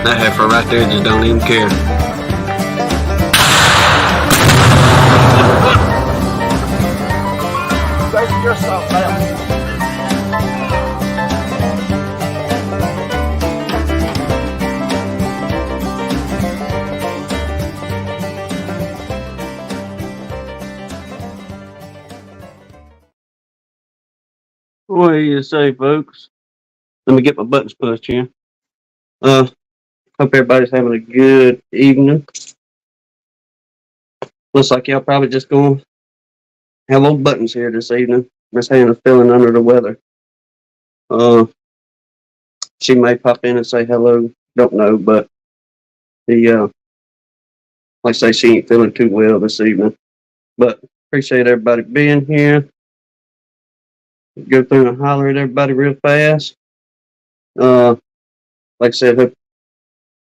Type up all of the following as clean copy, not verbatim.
That heifer right there just don't even care. Save yourself now. What do you say, folks? Let me get my buttons pushed here. Hope everybody's having a good evening. Looks like y'all probably just gonna have old buttons here this evening. Miss Hannah's feeling under the weather. She may pop in and say hello. Don't know, but like I say, she ain't feeling too well this evening. But appreciate everybody being here. Go through and holler at everybody real fast. Like I said,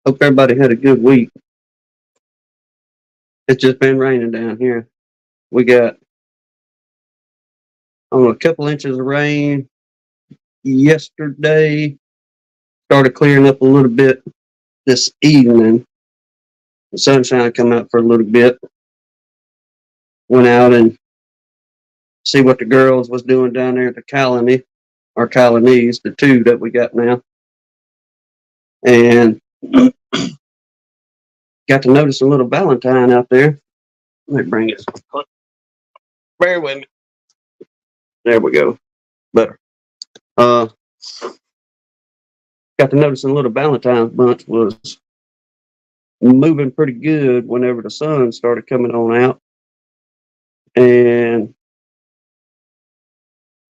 hope everybody had a good week. It's just been raining down here. We got a couple inches of rain yesterday. Started clearing up a little bit this evening. The sunshine come out for a little bit. Went out and see what the girls was doing down there at the colony, or colonies, the two that we got now. And got to notice a little Valentine out there. Let me bring it. Bear with me. There we go. Better. Got to notice a little Valentine's bunch was moving pretty good whenever the sun started coming on out. And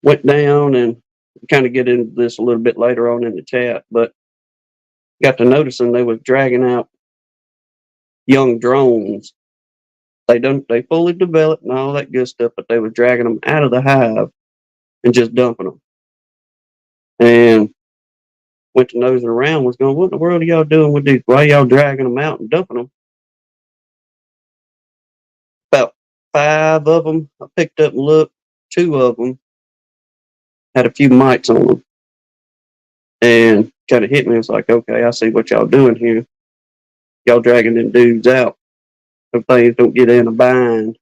went down and kind of get into this a little bit later on in the chat, but got to noticing they was dragging out young drones. They fully developed and all that good stuff, but they were dragging them out of the hive and just dumping them. And went to nosing around, was going, what in the world are y'all doing with these? Why y'all dragging them out and dumping them? About 5 of them I picked up and looked. 2 of them had a few mites on them. And kind of hit me. It's like, okay, I see what y'all doing here. Y'all dragging them dudes out so things don't get in a bind.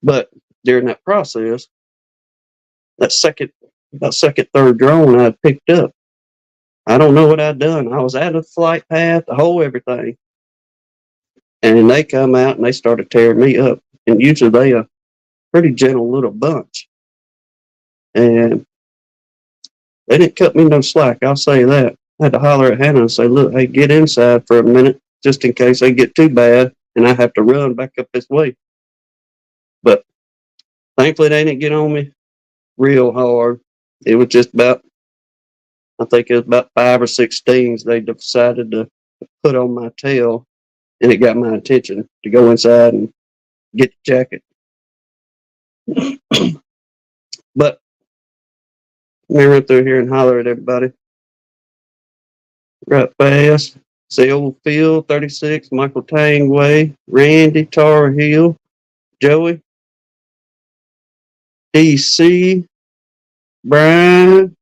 But during that process, that third drone I picked up, I don't know what I'd done. I was out of the flight path, the whole everything. And they come out and they started tearing me up. And usually they a pretty gentle little bunch. And they didn't cut me no slack, I'll say that. I had to holler at Hannah and say, look, hey, get inside for a minute, just in case they get too bad and I have to run back up this way. But thankfully they didn't get on me real hard. It was just about, I think it was about 5 or 6 stings they decided to put on my tail, and it got my attention to go inside and get the jacket. But let me run through here and holler at everybody right fast. Say old Phil 36, Michael Tangway, Randy Tar Heel, Joey, DC, Brian.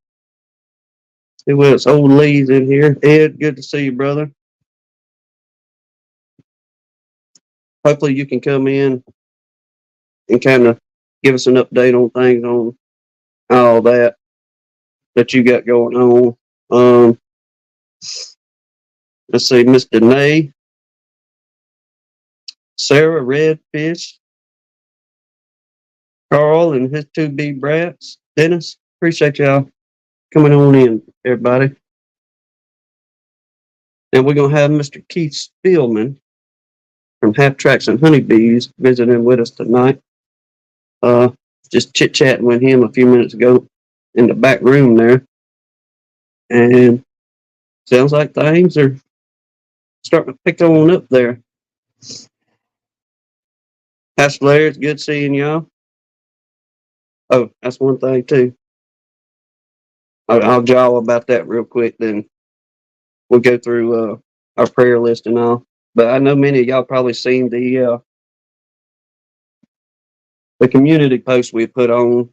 Who else? Old Lee's in here. Ed, good to see you, brother. Hopefully you can come in and kind of give us an update on things, on all that you got going on. Let's see, Miss Danae, Sarah Redfish, Carl and his 2 big brats, Dennis. Appreciate y'all coming on in, everybody. And we're going to have Mr. Keith Spillman from Half Tracks and Honeybees visiting with us tonight. Just chit-chatting with him a few minutes ago in the back room there. And sounds like things are starting to pick on up there. Pastor Larry, it's good seeing y'all. Oh, that's one thing too. I'll jaw about that real quick, then we'll go through our prayer list and all. But I know many of y'all probably seen the community post we put on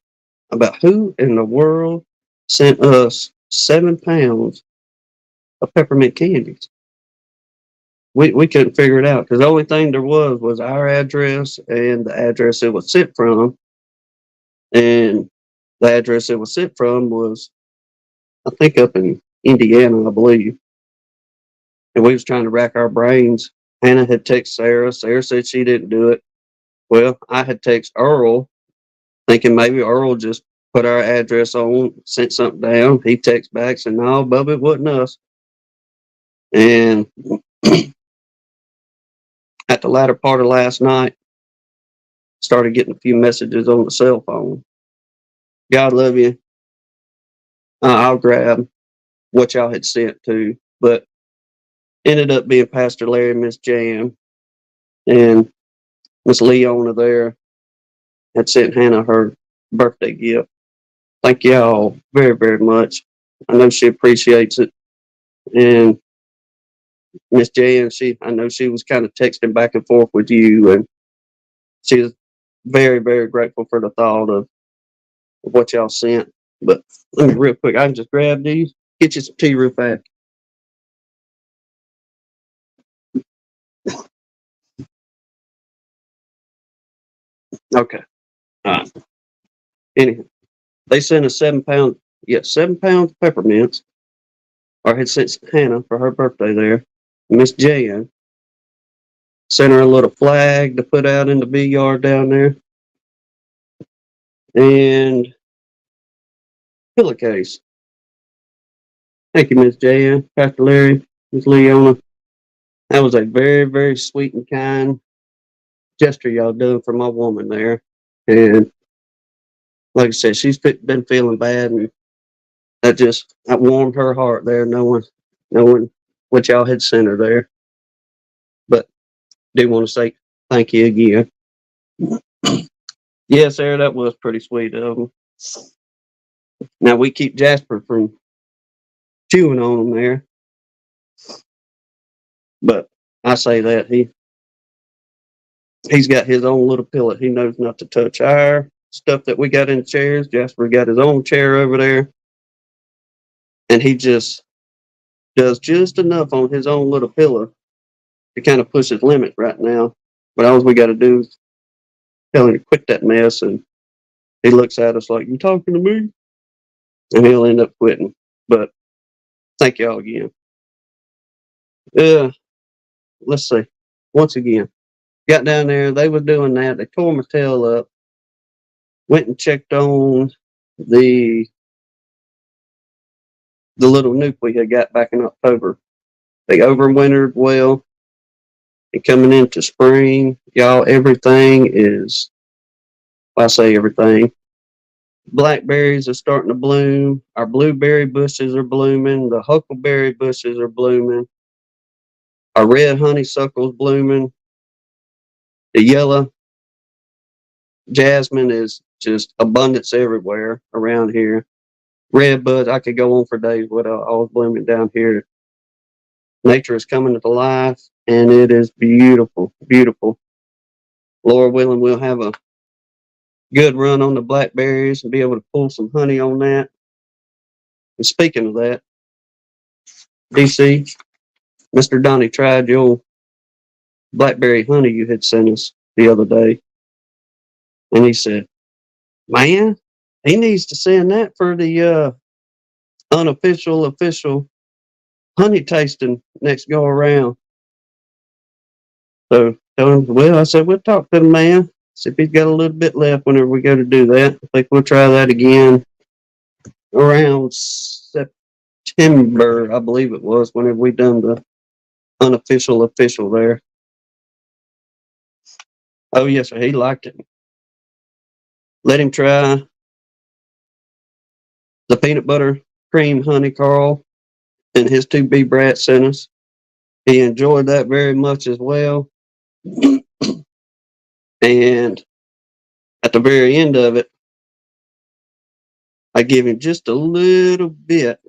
about who in the world sent us 7 pounds of peppermint candies. we couldn't figure it out because the only thing there was our address and the address it was sent from, and the address it was sent from was, I think, up in Indiana, I believe. And we was trying to rack our brains. Hannah had texted Sarah. Sarah said she didn't do it. Well, I had texted Earl, thinking maybe Earl just put our address on, sent something down. He texted back, said, "No, Bubba, it wasn't us." And at the latter part of last night, started getting a few messages on the cell phone. "God love you. I'll grab what y'all had sent to," but ended up being Pastor Larry and Miss Jan, and Miss Leona there had sent Hannah her birthday gift. Thank y'all very, very much. I know she appreciates it. And Miss Jan, I know she was kind of texting back and forth with you, and she was very, very grateful for the thought of what y'all sent. But let me real quick, I can just grab these, get you some tea real fast. Okay. All right. Anyhow, they sent us 7 pounds, 7 pounds of peppermints, or had sent Hannah for her birthday there. Miss Jan sent her a little flag to put out in the bee yard down there, and pillowcase. Thank you, Miss Jan, Pastor Larry, Miss Leona. That was a very, very sweet and kind gesture y'all done for my woman there. And like I said, she's been feeling bad, and that warmed her heart there, knowing what y'all had sent her there. But do want to say thank you again. Yes, Sarah, that was pretty sweet of them. Now we keep Jasper from chewing on them there, but I say that he's got his own little pillow. He knows not to touch our stuff that we got in chairs. Jasper got his own chair over there, and he just does just enough on his own little pillow to kind of push his limit right now. But all we got to do is tell him to quit that mess, and he looks at us like, "You talking to me?" And he'll end up quitting. But thank y'all again. Let's see. Once again, got down there. They were doing that. They tore my tail up. Went and checked on the little nuke we had got back in October. They overwintered well. And coming into spring, y'all, everything is, I say everything. Blackberries are starting to bloom. Our blueberry bushes are blooming. The huckleberry bushes are blooming. Our red honeysuckle's blooming. The yellow jasmine is just abundance everywhere around here. Red buds, I could go on for days with all blooming down here. Nature is coming to life, and it is beautiful, beautiful. Lord willing, we'll have a good run on the blackberries and be able to pull some honey on that. And speaking of that, DC, Mr. Donnie tried your blackberry honey you had sent us the other day, and he said, "Man, he needs to send that for the unofficial, official honey tasting next go around." So, well, I said, we'll talk to the man, see if he's got a little bit left whenever we go to do that. I think we'll try that again around September, I believe it was, whenever we done the unofficial, official there. Oh, yes, sir, he liked it. Let him try the peanut butter cream honey, Carl, and his two bee brats sent us. He enjoyed that very much as well. And at the very end of it, I gave him just a little bit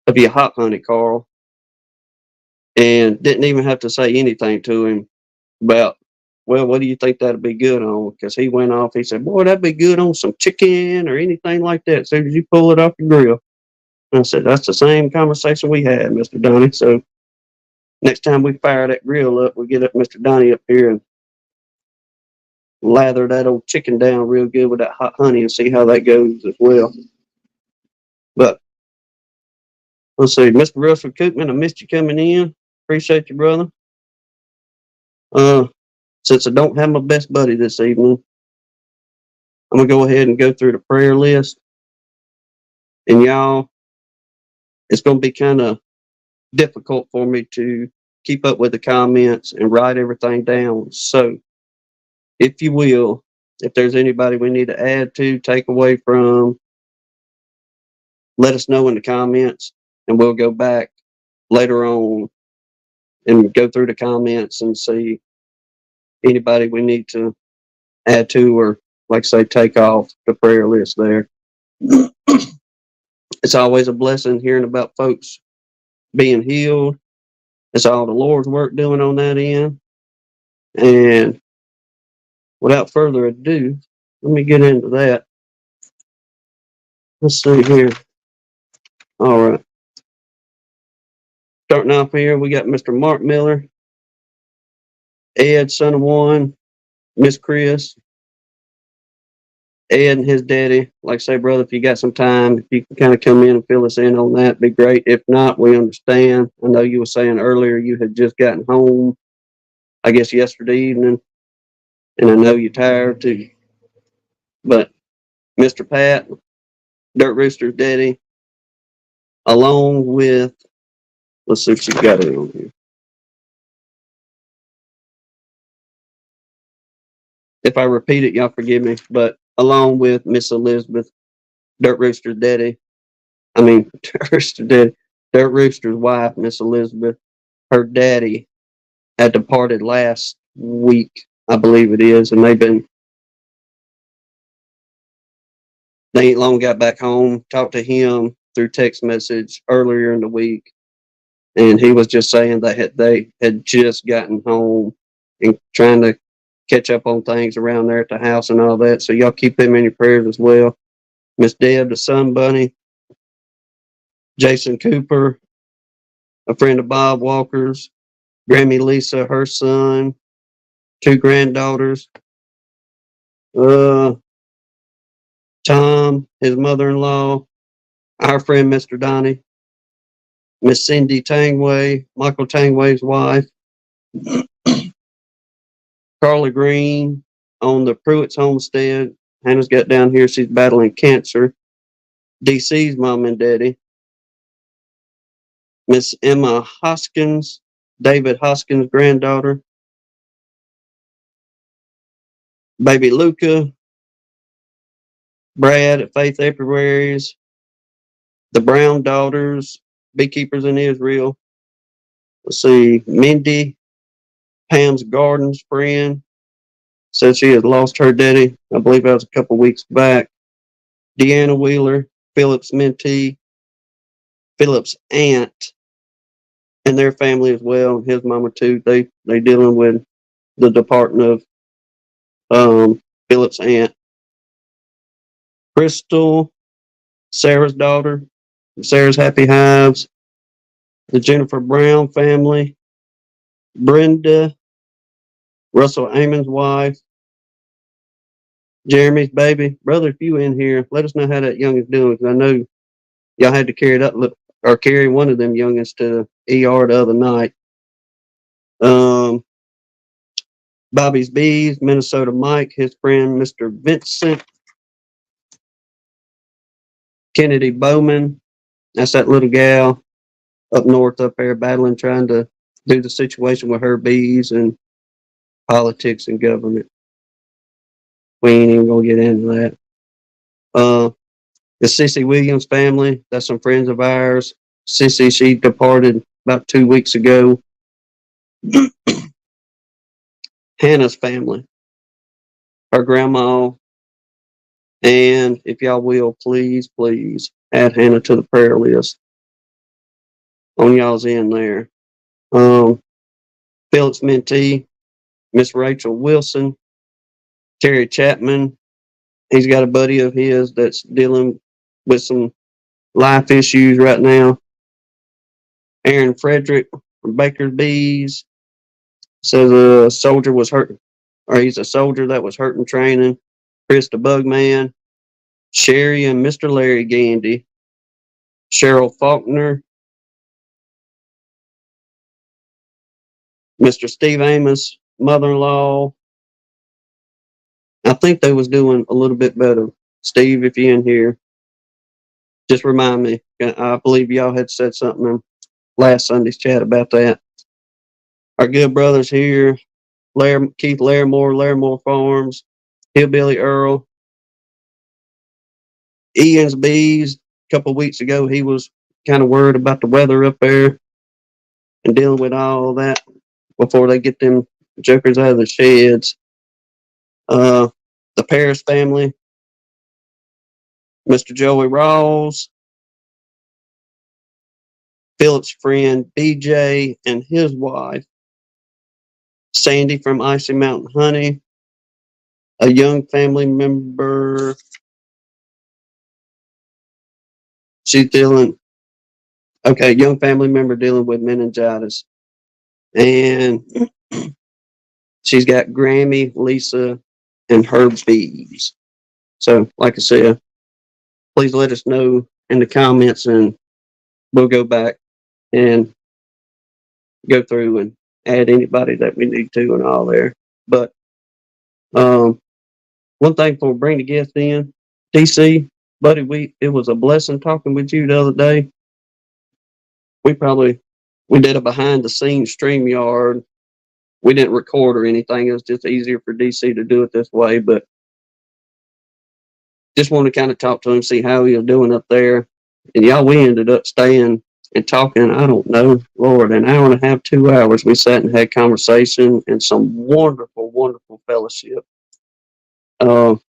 of your hot honey, Carl, and didn't even have to say anything to him about, well, what do you think that'd be good on? Because he went off, he said, boy, that'd be good on some chicken or anything like that as soon as you pull it off the grill. And I said, that's the same conversation we had, Mr. Donnie. So next time we fire that grill up, we get up Mr. Donnie up here and lather that old chicken down real good with that hot honey and see how that goes as well. But let's see, Mr. Russell Cookman, I missed you coming in. Appreciate you, brother. Since I don't have my best buddy this evening, I'm gonna go ahead and go through the prayer list. And y'all, it's gonna be kind of difficult for me to keep up with the comments and write everything down. So, if you will, if there's anybody we need to add to, take away from, let us know in the comments, and we'll go back later on and go through the comments and see anybody we need to add to or, like I say, take off the prayer list there. It's always a blessing hearing about folks being healed. It's all the Lord's work doing on that end. And without further ado, let me get into that. Let's see here. All right. Starting off here, we got Mr. Mark Miller, Ed, son of one, Miss Chris, Ed and his daddy. Like I say, brother, if you got some time, if you can kind of come in and fill us in on that, be great. If not, we understand. I know you were saying earlier you had just gotten home, I guess yesterday evening, and I know you're tired too. But Mr. Pat, Dirt Rooster's daddy, along with, let's see if she's got it on here. If I repeat it, y'all forgive me, but along with Miss Elizabeth, Dirt Rooster's daddy, Dirt Rooster's wife, Miss Elizabeth, her daddy had departed last week, I believe it is, and they ain't long got back home, talked to him through text message earlier in the week, and he was just saying that they had just gotten home and trying to catch up on things around there at the house and all that. So y'all keep them in your prayers as well. Miss Deb, the Sun Bunny, Jason Cooper, a friend of Bob Walker's, Grammy Lisa, her son, two granddaughters, Tom, his mother-in-law, our friend Mr. Donnie, Miss Cindy Tangway, Michael Tangway's wife, Carla Green on the Pruitt's homestead. Hannah's got down here, she's battling cancer. DC's mom and daddy, Miss Emma Hoskins, David Hoskins' granddaughter, baby Luca, Brad at Faith Apiaries, the Brown daughters, beekeepers in Israel. Let's see, Mindy, Pam's Gardens friend, said she had lost her daddy. I believe that was a couple weeks back. Deanna Wheeler, Philip's mentee, Philip's aunt, and their family as well. His mama too. They dealing with the departing of Philip's aunt. Crystal, Sarah's daughter, Sarah's Happy Hives, the Jennifer Brown family, Brenda, Russell Amon's wife, Jeremy's baby. Brother, if you in here, let us know how that young is doing, because I know y'all had to carry it up or carry one of them youngins to ER the other night. Bobby's Bees, Minnesota Mike, his friend Mr. Vincent, Kennedy Bowman, that's that little gal up north up there battling, trying to do the situation with her bees and politics and government. We ain't even gonna get into that. The Cissy Williams family, that's some friends of ours. Cissy, she departed about 2 weeks ago. Hannah's family, her grandma, and if y'all will, please add Hannah to the prayer list on y'all's end there. Phillips mentee, Miss Rachel Wilson, Terry Chapman. He's got a buddy of his that's dealing with some life issues right now. Aaron Frederick, from Baker's Bees. Says a soldier was hurt, or he's a soldier that was hurt in training. Chris the Bugman, Sherry and Mr. Larry Gandy, Cheryl Faulkner, Mr. Steve Amos, mother-in-law. I think they was doing a little bit better. Steve, if you're in here, just remind me. I believe y'all had said something in last Sunday's chat about that. Our good brothers here, Keith Larimore Farms, Hillbilly Earl, Ian's Bees. A couple of weeks ago, he was kind of worried about the weather up there and dealing with all that before they get them jokers out of the sheds. The Paris family, Mr. Joey Rawls, Philip's friend BJ and his wife, Sandy from Icy Mountain Honey, a young family member. She's dealing, okay, young family member dealing with meningitis. And she's got Grammy, Lisa, and her bees. So, like I said, please let us know in the comments and we'll go back and go through and add anybody that we need to and all there. But one thing before we bring the guest in, DC, buddy, it was a blessing talking with you the other day. We did a behind the scenes StreamYard. We didn't record or anything. It was just easier for DC to do it this way. But just wanted to kind of talk to him, see how he was doing up there. And y'all, we ended up staying and talking, I don't know, Lord, an hour and a half, 2 hours. We sat and had conversation and some wonderful, wonderful fellowship. I'll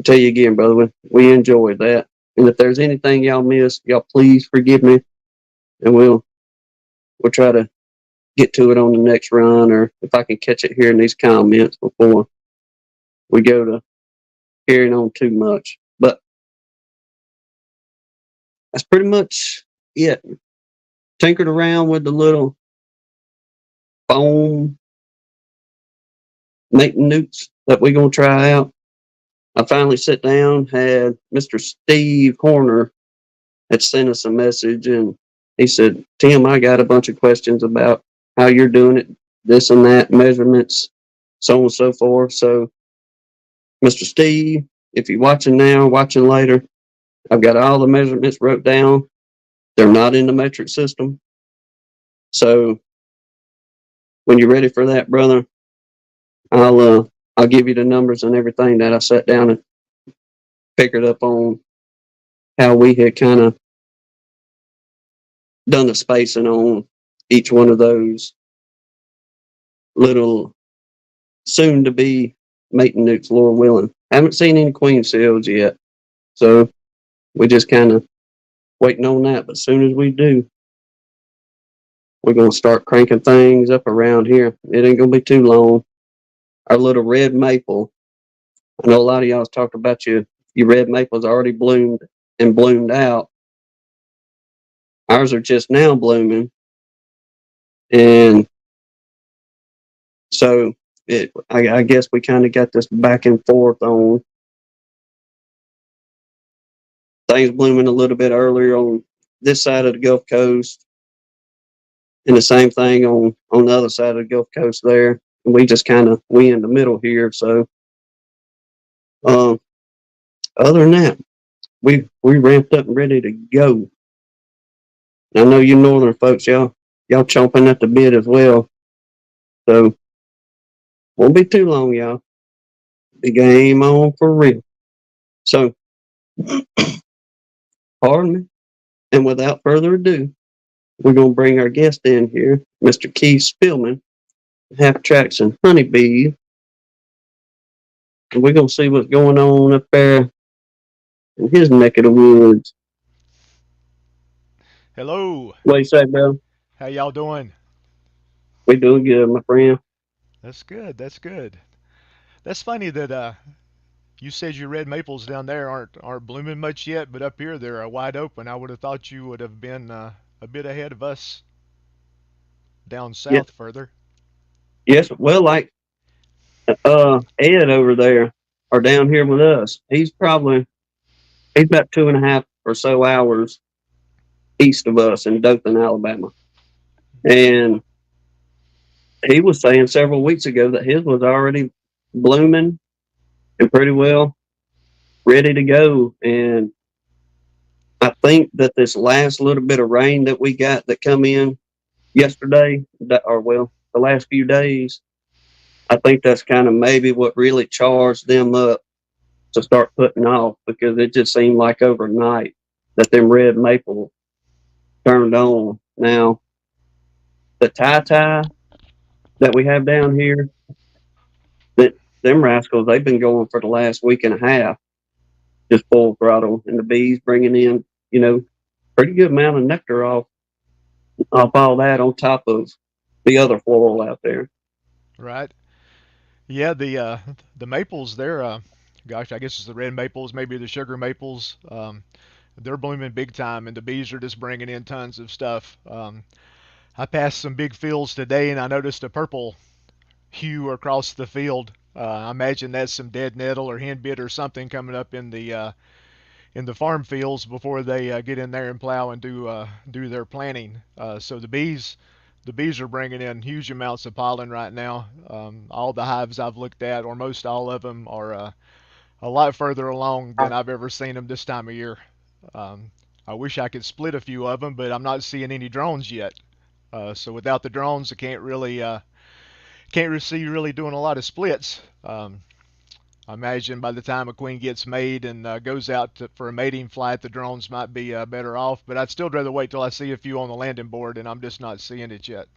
tell you again, brother, we enjoyed that. And if there's anything y'all missed, y'all please forgive me. And we'll try to get to it on the next run, or if I can catch it here in these comments before we go to carrying on too much. But that's pretty much it. Tinkered around with the little foam mating newts that we're going to try out. I finally sat down, had Mr. Steve Horner had sent us a message, and he said, Tim, I got a bunch of questions about how you're doing it, this and that, measurements, so on and so forth. So, Mr. Steve, if you're watching now, watching later, I've got all the measurements wrote down. They're not in the metric system. So, when you're ready for that, brother, I'll give you the numbers and everything that I sat down and figured up on how we had kind of done the spacing on each one of those little soon to be mating newts, Lord willing. Haven't seen any queen cells yet. So we just kind of waiting on that. But as soon as we do, we're going to start cranking things up around here. It ain't going to be too long. Our little red maple, I know a lot of y'all talked about your red maples already bloomed and bloomed out. Ours are just now blooming. And so I guess we kind of got this back and forth on things blooming a little bit earlier on this side of the Gulf Coast, and the same thing on the other side of the Gulf Coast there. And we just we in the middle here. So other than that, we ramped up and ready to go. And I know you northern folks, y'all chomping at the bit as well. So won't be too long, y'all. The game on for real. So pardon me. And without further ado, we're going to bring our guest in here, Mr. Keith Spillman, Half Tracks and Honeybees. And we're going to see what's going on up there in his neck of the woods. Hello. What do you say, bro? How y'all doing? We doing good, my friend. That's good. That's good. That's funny that you said your red maples down there aren't blooming much yet, but up here they're wide open. I would have thought you would have been a bit ahead of us. down Yeah, south further. yes. Well, like Ed over there, or down here with us, he's about 2.5 or so hours east of us in Dothan, Alabama, and he was saying several weeks ago that his was already blooming and pretty well ready to go. And I think that this last little bit of rain that we got that come in yesterday, or well, the last few days, I think that's kind of maybe what really charged them up to start putting off, because it just seemed like overnight that them red maple turned on. Now, the tie that we have down here, that them rascals, they've been going for the last week and a half, just full throttle, and the bees bringing in, pretty good amount of nectar off all that on top of the other floral out there. Right. Yeah, the maples there, gosh, I guess it's the red maples, maybe the sugar maples. They're blooming big time, and the bees are just bringing in tons of stuff. I passed some big fields today, and I noticed a purple hue across the field. I imagine that's some dead nettle or henbit or something coming up in the farm fields before they get in there and plow and do their planting. So the bees are bringing in huge amounts of pollen right now. All the hives I've looked at, or most all of them, are a lot further along than I've ever seen them this time of year. Um, I wish I could split a few of them, but I'm not seeing any drones yet. So without the drones, I can't see really doing a lot of splits. I imagine by the time a queen gets made and goes out for a mating flight, the drones might be better off. But I'd still rather wait till I see a few on the landing board, and I'm just not seeing it yet.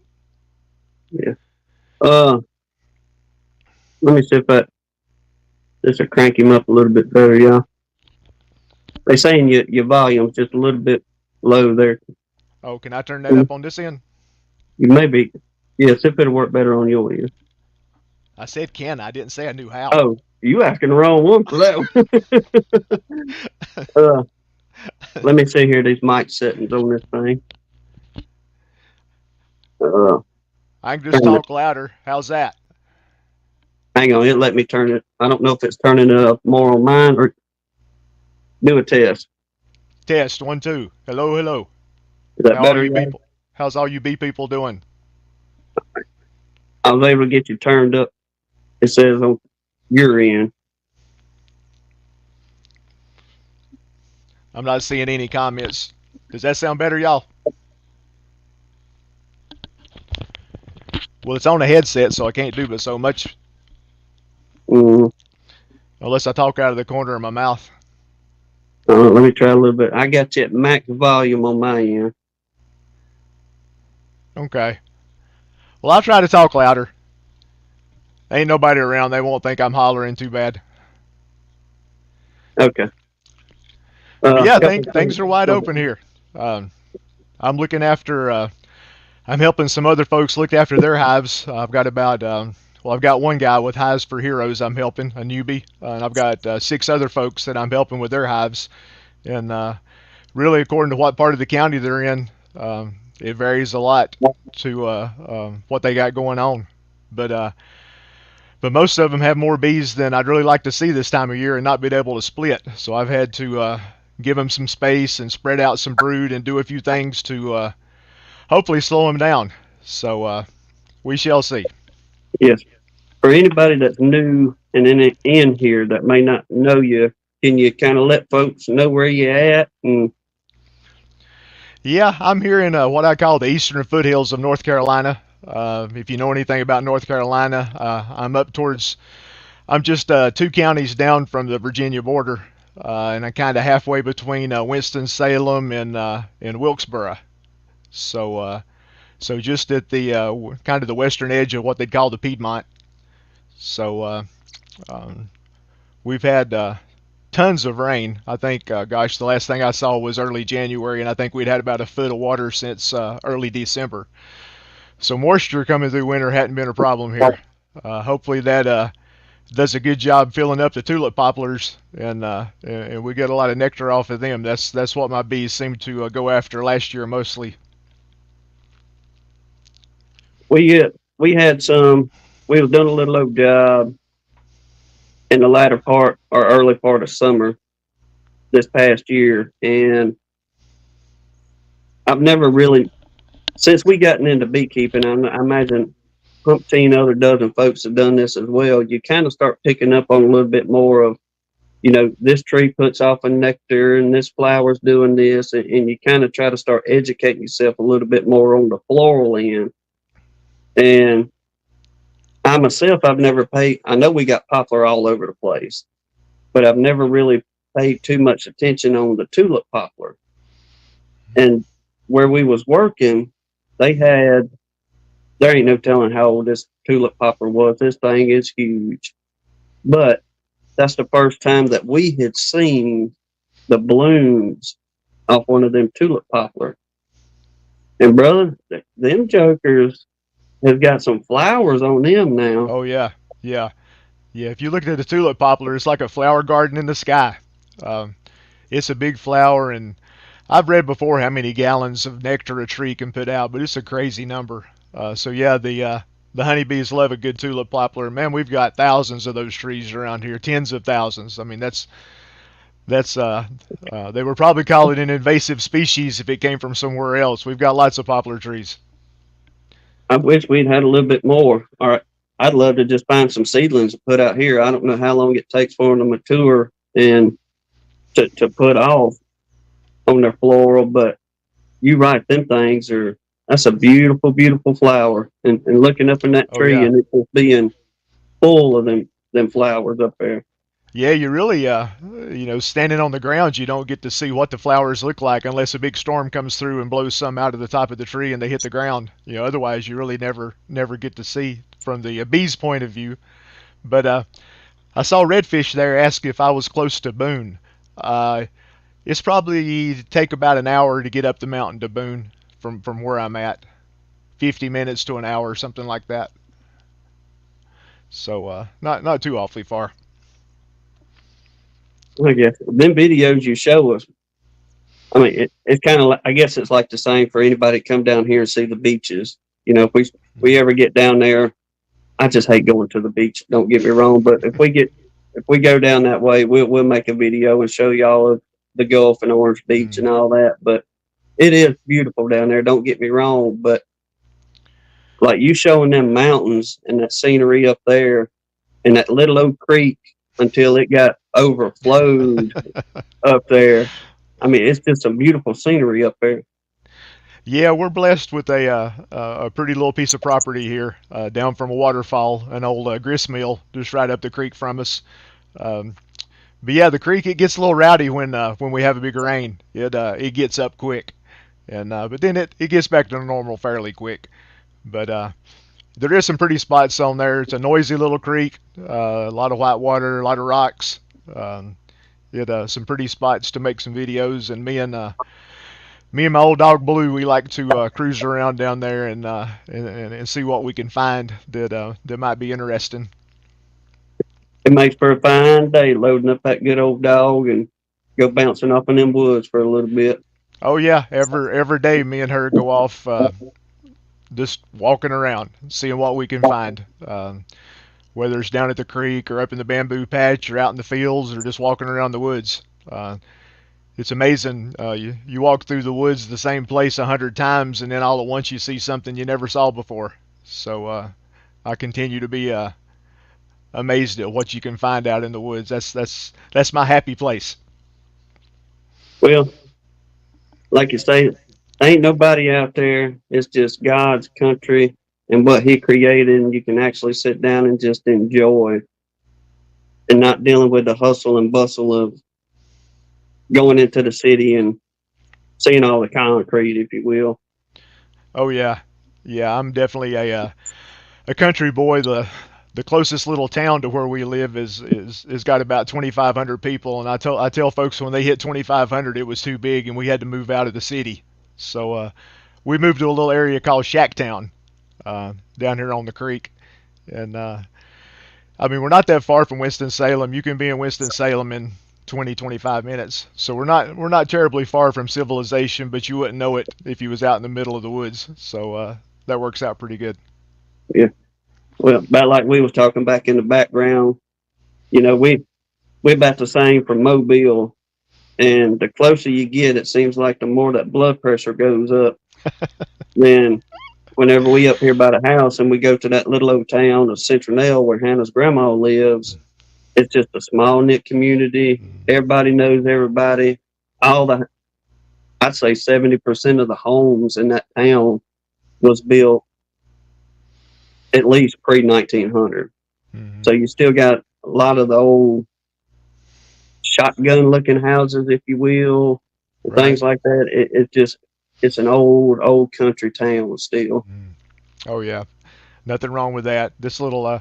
Yeah. Let me see if this will crank him up a little bit better, y'all. They saying your volume's just a little bit low there. Oh, can I turn that up on this end? You may be, yes, if it'll work better on your end. I said can. I didn't say I knew how. Oh, you asking the wrong one for that one. Let me see here these mic settings on this thing. I can just talk louder. How's that? Hang on, it let me turn it. I don't know if it's turning it up more on mine, or do a test. Test 1 2. Hello, hello. Is that How better? are you people? How's all you bee people doing? I was able to get you turned up. It says on your end. I'm not seeing any comments. Does that sound better, y'all? Well, it's on a headset, so I can't do but so much. Mm. Unless I talk out of the corner of my mouth. Let me try a little bit. I got you at max volume on my end. Okay. Well, I'll try to talk louder. Ain't nobody around. They won't think I'm hollering too bad. Okay. But yeah, things are wide open here. I'm looking after. I'm helping some other folks look after their hives. I've got I've got one guy with Hives for Heroes I'm helping, a newbie, and I've got 6 other folks that I'm helping with their hives. And really, according to what part of the county they're in, it varies a lot to what they got going on. But most of them have more bees than I'd really like to see this time of year and not been able to split. So I've had to give them some space and spread out some brood and do a few things to hopefully slow them down. So we shall see. Yes. For anybody that's new and in here that may not know you, can you kind of let folks know where you're at? And yeah, I'm here in what I call the eastern foothills of North Carolina. If you know anything about North Carolina, I'm just 2 counties down from the Virginia border, and I'm kind of halfway between Winston-Salem and Wilkesboro. So just at the kind of the western edge of what they'd call the Piedmont. So we've had tons of rain. I think, gosh, the last thing I saw was early January, and I think we'd had about a foot of water since early December. So moisture coming through winter hadn't been a problem here. Hopefully that does a good job filling up the tulip poplars, and we get a lot of nectar off of them. That's what my bees seem to go after last year mostly. We had some. We was doing a little old job in the latter part or early part of summer this past year, and I've never really since we gotten into beekeeping. I imagine umpteen other dozen folks have done this as well. You kind of start picking up on a little bit more of, this tree puts off a nectar and this flower's doing this, and you kind of try to start educating yourself a little bit more on the floral end. And I myself, I've never paid. I know we got poplar all over the place, but I've never really paid too much attention on the tulip poplar. And where we was working, they had there ain't no telling how old this tulip poplar was. This thing is huge, but that's the first time that we had seen the blooms off one of them tulip poplar. And brother, them jokers have got some flowers on them now. Oh yeah, yeah, yeah. If you look at the tulip poplar, it's like a flower garden in the sky. Um, it's a big flower, and I've read before how many gallons of nectar a tree can put out, but it's a crazy number. So yeah, the honeybees love a good tulip poplar. Man, we've got thousands of those trees around here, tens of thousands. I mean, that's they would probably call it an invasive species if it came from somewhere else. We've got lots of poplar trees. I wish we'd had a little bit more. All right. I'd love to just find some seedlings to put out here. I don't know how long it takes for them to mature and to put off on their floral, but you right, them things are that's a beautiful, beautiful flower. And looking up in that Oh tree yeah. and it just being full of them flowers up there. Yeah, you really, standing on the ground, you don't get to see what the flowers look like unless a big storm comes through and blows some out of the top of the tree and they hit the ground. Otherwise you really never get to see from the bee's point of view. But I saw Redfish there ask if I was close to Boone. It's probably take about an hour to get up the mountain to Boone from where I'm at. 50 minutes to an hour, something like that. So not too awfully far. I guess them videos you show us. I mean, it's kind of like, I guess it's like the same for anybody that come down here and see the beaches. If we ever get down there, I just hate going to the beach. Don't get me wrong, but if we go down that way, we'll make a video and show y'all of the Gulf and Orange Beach and all that. But it is beautiful down there. Don't get me wrong, but like you showing them mountains and that scenery up there and that little old creek until it got overflowed up there. I mean, it's just some beautiful scenery up there. Yeah, we're blessed with a pretty little piece of property here, down from a waterfall, an old grist mill just right up the creek from us. Um, but yeah, the creek it gets a little rowdy when we have a big rain. It gets up quick, and but then it gets back to normal fairly quick. But there is some pretty spots on there. It's a noisy little creek, a lot of white water, a lot of rocks. Some pretty spots to make some videos, and me and my old dog Blue, we like to cruise around down there and see what we can find that might be interesting. It makes for a fine day loading up that good old dog and go bouncing off in them woods for a little bit. Oh yeah, every day me and her go off just walking around, seeing what we can find. Whether it's down at the creek or up in the bamboo patch or out in the fields or just walking around the woods. It's amazing. You walk through the woods the same place 100 times, and then all at once you see something you never saw before. So I continue to be amazed at what you can find out in the woods. That's my happy place. Well, like you say, ain't nobody out there. It's just God's country and what He created, and you can actually sit down and just enjoy and not dealing with the hustle and bustle of going into the city and seeing all the concrete, if you will. Oh yeah, yeah. I'm definitely a country boy. The closest little town to where we live is got about 2,500 people, and I tell folks when they hit 2,500 it was too big and we had to move out of the city. So we moved to a little area called Shacktown down here on the creek, and I mean we're not that far from Winston-Salem. You can be in Winston-Salem in 20-25 minutes. So we're not terribly far from civilization, but you wouldn't know it if you was out in the middle of the woods. So that works out pretty good. Yeah. Well, about like we was talking back in the background, we about the same from Mobile, and the closer you get, it seems like the more that blood pressure goes up. Then whenever we up here by the house and we go to that little old town of Central where Hannah's grandma lives, it's just a small knit community. Everybody knows everybody. All the I'd say 70% of the homes in that town was built at least pre 1900. Mm-hmm. So you still got a lot of the old shotgun looking houses, if you will, and Right. things like that. It's an old country town still. Mm. Oh yeah, nothing wrong with that. This little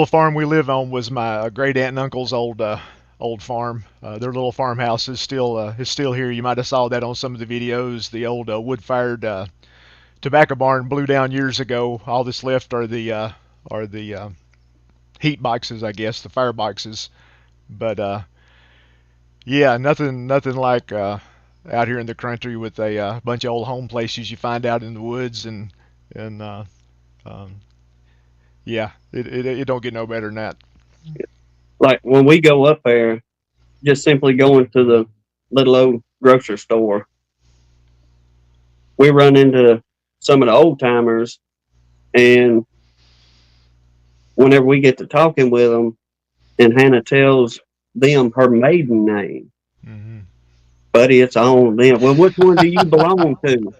farm we live on was my great aunt and uncle's old farm. Their little farmhouse is still here. You might have saw that on some of the videos. The old wood-fired tobacco barn blew down years ago. All that's left are the heat boxes, I guess, the fire boxes. But yeah, nothing like out here in the country with a bunch of old home places you find out in the woods and um, yeah, it don't get no better than that. Like when we go up there, just simply going to the little old grocery store, we run into some of the old timers, and whenever we get to talking with them, and Hannah tells them her maiden name, Hmm. buddy, it's on them. Well, which one do you belong to?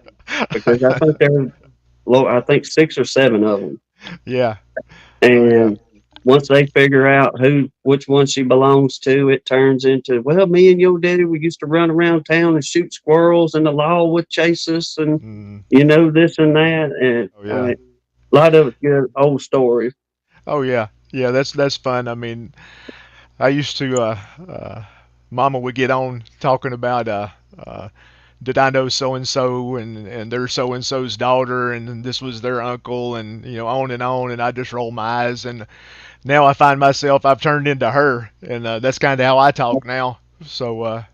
Because I think 6 or 7 of them, Yeah. Oh yeah. and once they figure out which one she belongs to, it turns into, well, me and your daddy, we used to run around town and shoot squirrels, and the law would chase us, and Mm. this and that, and Oh yeah. a lot of it's good old stories. Oh yeah. Yeah. That's fun. I mean, I used to. Mama would get on talking about uh, did I know so and so and they're so and so's daughter and this was their uncle and on and I just roll my eyes and now I find myself I've turned into her and that's kind of how I talk now. So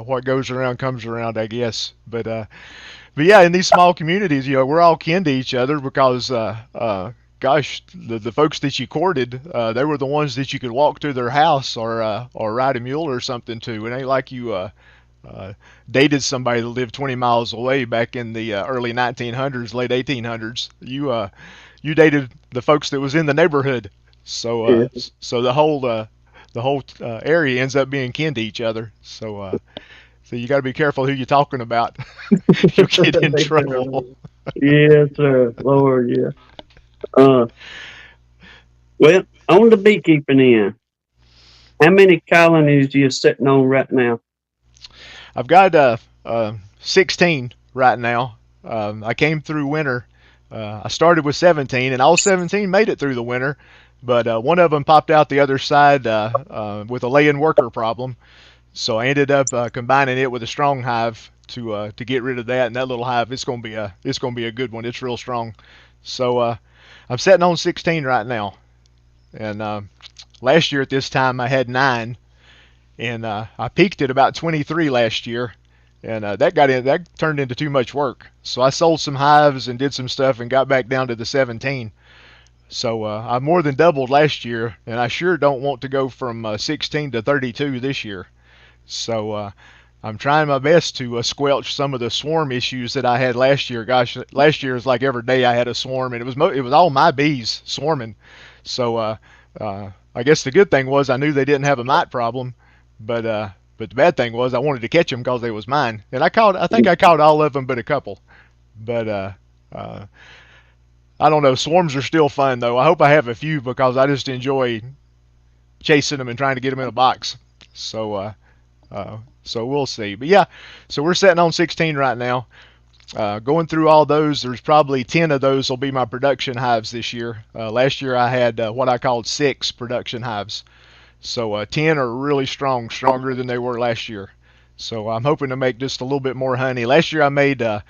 what goes around comes around, I guess. But yeah, in these small communities, we're all kin to each other because, gosh, the folks that you courted, they were the ones that you could walk to their house or ride a mule or something to. It ain't like you dated somebody that lived 20 miles away back in the early 1900s, late 1800s. You dated the folks that was in the neighborhood. So Yeah. so the whole area ends up being kin to each other. So you got to be careful who you're talking about. You get in trouble. Yes, sir. Lord, yeah. Uh, well, on the beekeeping end, how many colonies are you sitting on right now? I've got 16 right now. I came through winter. I started with 17, and all 17 made it through the winter. But one of them popped out the other side with a laying worker problem. So I ended up combining it with a strong hive to get rid of that. And that little hive, it's gonna be a good one. It's real strong. So I'm sitting on 16 right now. And last year at this time I had 9, and I peaked at about 23 last year, and that turned into too much work. So I sold some hives and did some stuff and got back down to the 17. So I more than doubled last year, and I sure don't want to go from 16 to 32 this year. So I'm trying my best to squelch some of the swarm issues that I had last year. Gosh, last year was like every day I had a swarm, and it was all my bees swarming. So I guess the good thing was I knew they didn't have a mite problem, but the bad thing was I wanted to catch them because they was mine, and I think I caught all of them but a couple. But uh, I don't know. Swarms are still fun though. I hope I have a few because I just enjoy chasing them and trying to get them in a box. So so we'll see. But yeah, so we're sitting on 16 right now. Going through all those, there's probably 10 of those will be my production hives this year. Last year I had what I called 6 production hives. So 10 are really strong, stronger than they were last year. So I'm hoping to make just a little bit more honey. Last year I made a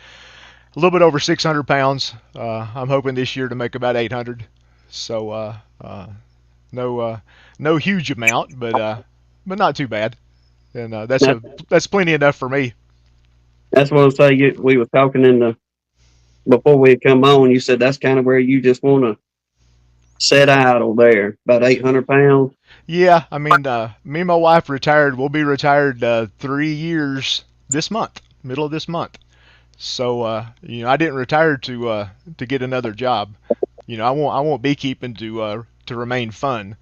little bit over 600 pounds. I'm hoping this year to make about 800. So no no huge amount, but not too bad. And That, that's plenty enough for me. that's what I say. We were talking in the before we come on, you said that's kind of where you just want to set idle there, about 800 pounds. Yeah, I mean, me and my wife retired. We'll be retired 3 years this month, middle of this month. So I didn't retire to get another job. I want beekeeping to remain fun.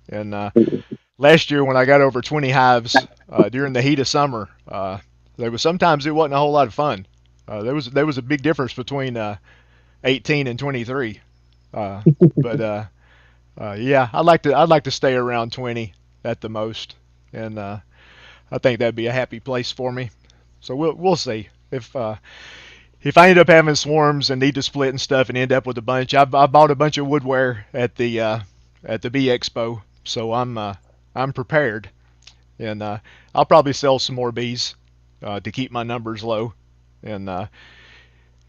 And last year when I got over 20 hives during the heat of summer, there was sometimes it wasn't a whole lot of fun. There was a big difference between 18 and 23. But yeah, I'd like to stay around 20 at the most, and I think that'd be a happy place for me. So we'll see if I end up having swarms and need to split and stuff and end up with a bunch. I bought a bunch of woodware at the Bee Expo, so I'm prepared, and I'll probably sell some more bees to keep my numbers low, and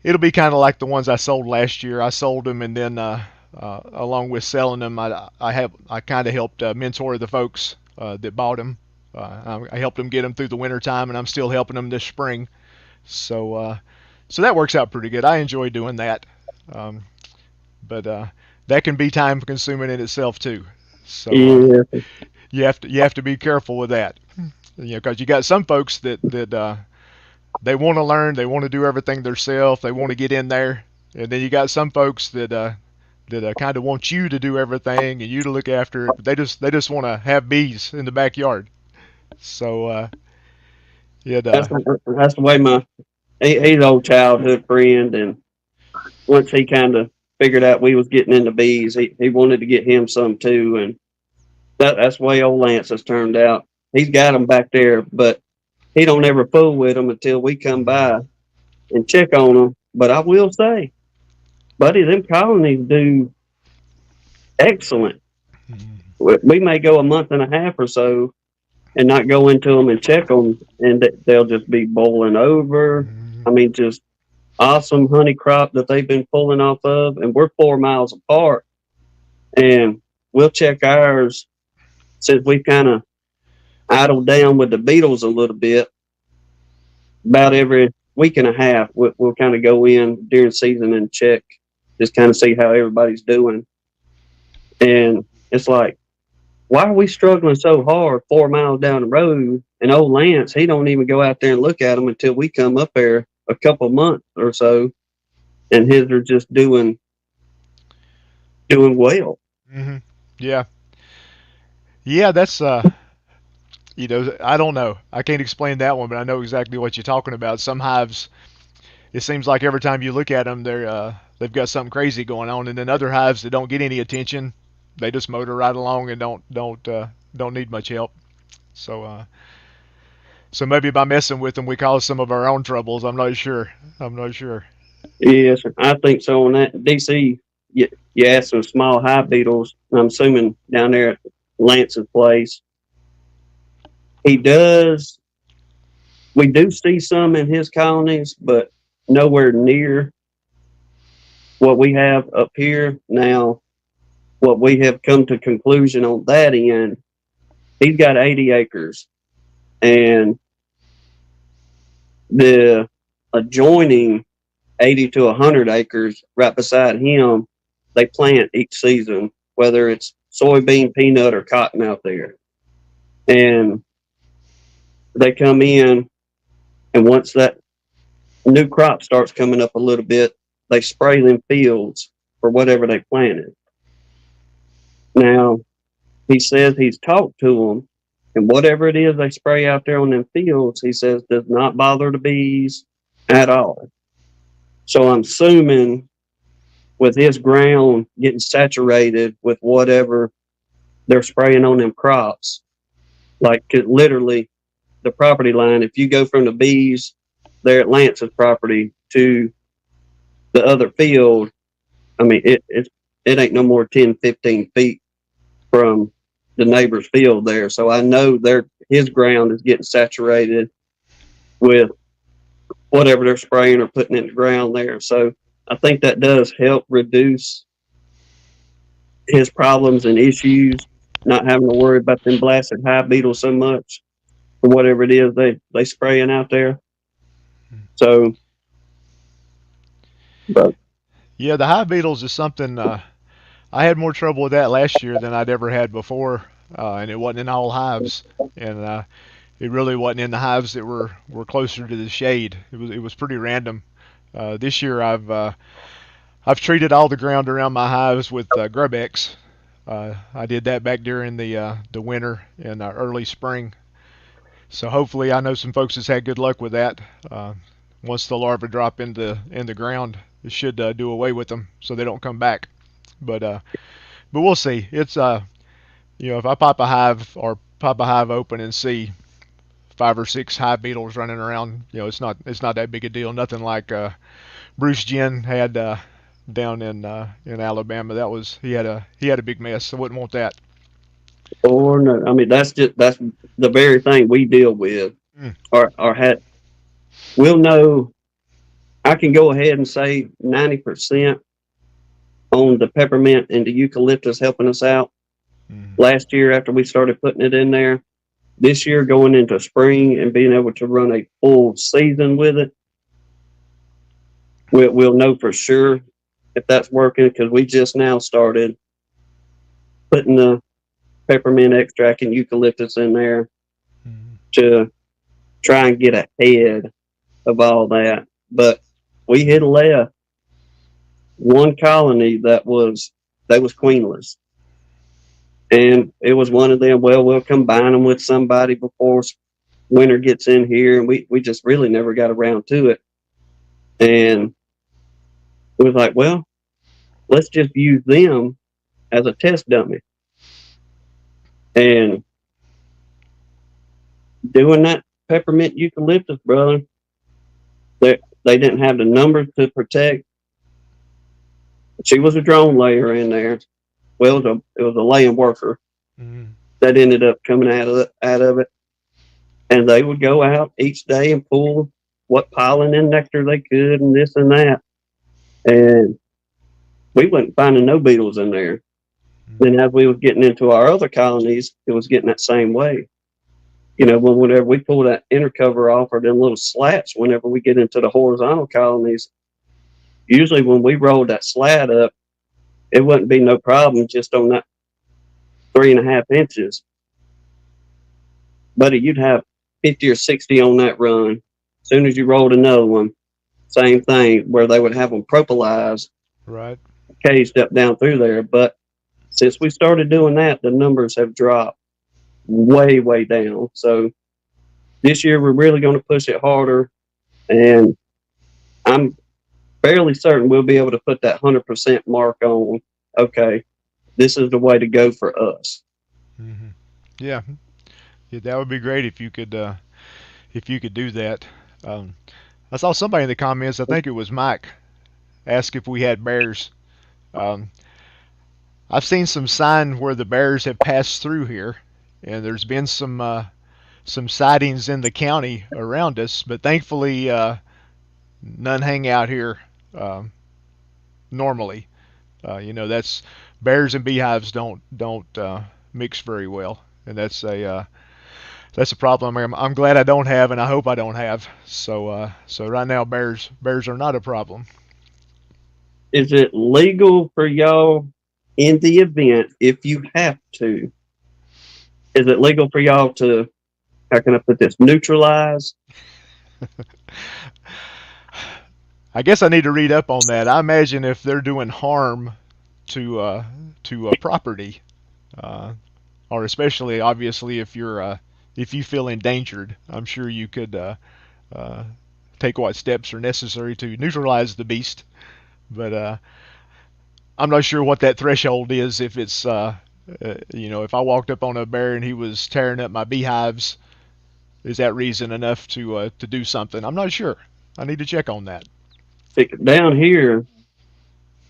it'll be kind of like the ones I sold last year. I sold them, and then along with selling them, I kind of helped mentor the folks that bought them. I helped them get them through the winter time, and I'm still helping them this spring. So that works out pretty good. I enjoy doing that, but that can be time consuming in itself too. So Yeah, you have to be careful with that. Because you got some folks that they want to learn, they want to do everything themselves, they want to get in there, and then you got some folks that kind of want you to do everything and you to look after it. But they just want to have bees in the backyard. So yeah, that's the way he's an old childhood friend, and once he kind of figured out we was getting into bees, he wanted to get him some too, and that's the way old Lance has turned out. He's got them back there, but he don't ever fool with them until we come by and check on them. But I will say, buddy, them colonies do excellent. We may go a month and a half or so and not go into them and check them, and they'll just be boiling over. I mean, just awesome honey crop that they've been pulling off of, and we're 4 miles apart, and we'll check ours since we've kind of idled down with the beetles a little bit. About every week and a half, we'll kind of go in during season and check, just kind of see how everybody's doing. And it's like, why are we struggling so hard 4 miles down the road? And old Lance, he don't even go out there and look at them until we come up there a couple months or so, and his are just doing well. hmm yeah, yeah. That's I don't know. I can't explain that one, but I know exactly what you're talking about. Some hives, it seems like every time you look at them, they've got something crazy going on, and then other hives that don't get any attention, they just motor right along and don't need much help. So maybe by messing with them, we cause some of our own troubles. I'm not sure. I'm not sure. Yes, I think so. On that DC, you asked some small hive beetles. I'm assuming down there at Lance's place, he does. We do see some in his colonies, but nowhere near what we have up here. Now, what we have come to conclusion on that end, he's got 80 acres, and the adjoining 80 to 100 acres right beside him, they plant each season, whether it's soybean, peanut, or cotton out there. And they come in, and once that new crop starts coming up a little bit, they spray them fields for whatever they planted. Now, he says he's talked to them, and whatever it is they spray out there on them fields, he says does not bother the bees at all. So I'm assuming with his ground getting saturated with whatever they're spraying on them crops, like literally the property line, if you go from the bees there at Lance's property to the other field, I mean, it ain't no more 10, 15 feet from the neighbor's field there. So I know his ground is getting saturated with whatever they're spraying or putting in the ground there. So I think that does help reduce his problems and issues, not having to worry about them blasted hive beetles so much for whatever it is they spraying out there. So But Yeah, the hive beetles is something I had more trouble with that last year than I'd ever had before, and it wasn't in all hives, and it really wasn't in the hives that were closer to the shade. It was pretty random. This year I've treated all the ground around my hives with Grubex. I did that back during the winter and early spring. So hopefully, I know some folks has had good luck with that. Once the larvae drop in the ground, it should do away with them so they don't come back. But we'll see. It's if I pop a hive open and see 5 or 6 hive beetles running around, it's not that big a deal. Nothing like Bruce Jen had down in Alabama. He had a big mess. I wouldn't want that. or no, I mean that's the very thing we deal with, Mm. or had. We'll know. I can go ahead and say 90% on the peppermint and the eucalyptus helping us out. Mm. Last year, after we started putting it in there, this year going into spring and being able to run a full season with it, we'll know for sure if that's working because we just now started putting the peppermint extract and eucalyptus in there Mm. to try and get ahead of all that. But we had left one colony that was queenless. And it was one of them, well, we'll combine them with somebody before winter gets in here. And we just really never got around to it. And it was like, well, let's just use them as a test dummy. And doing that peppermint eucalyptus, brother, they didn't have the numbers to protect. She was a drone layer in there. Well, it was a laying worker Mm. that ended up coming out of it. And they would go out each day and pull what pollen and nectar they could and this and that. And we wasn't finding no beetles in there. Then as we was getting into our other colonies, it was getting that same way. Whenever we pull that inner cover off or them little slats, whenever we get into the horizontal colonies, usually when we rolled that slat up, it wouldn't be no problem just on that 3.5 inches. Buddy, you'd have 50 or 60 on that run. As soon as you rolled another one, same thing, where they would have them propolized, Right. caged up down through there. But since we started doing that, the numbers have dropped way, way down. So this year we're really going to push it harder, and I'm fairly certain we'll be able to put that 100% mark on. Okay, this is the way to go for us. Mm-hmm. Yeah. Yeah, that would be great if you could do that. Um, I saw somebody in the comments. I think it was Mike asked if we had bears. Um, I've seen some sign where the bears have passed through here, and there's been some sightings in the county around us, but thankfully none hang out here um, normally. That's bears and beehives don't mix very well, and that's a problem I'm glad I don't have, and I hope I don't have. So right now bears are not a problem. Is it legal for y'all in the event if you have to? Is it legal for y'all to, how can I put this, neutralize? I guess I need to read up on that. I imagine if they're doing harm to a property, uh, or especially obviously if you feel endangered, I'm sure you could uh, take what steps are necessary to neutralize the beast. But I'm not sure what that threshold is. If it's if I walked up on a bear and he was tearing up my beehives, is that reason enough to do something? I'm not sure. I need to check on that. Down here,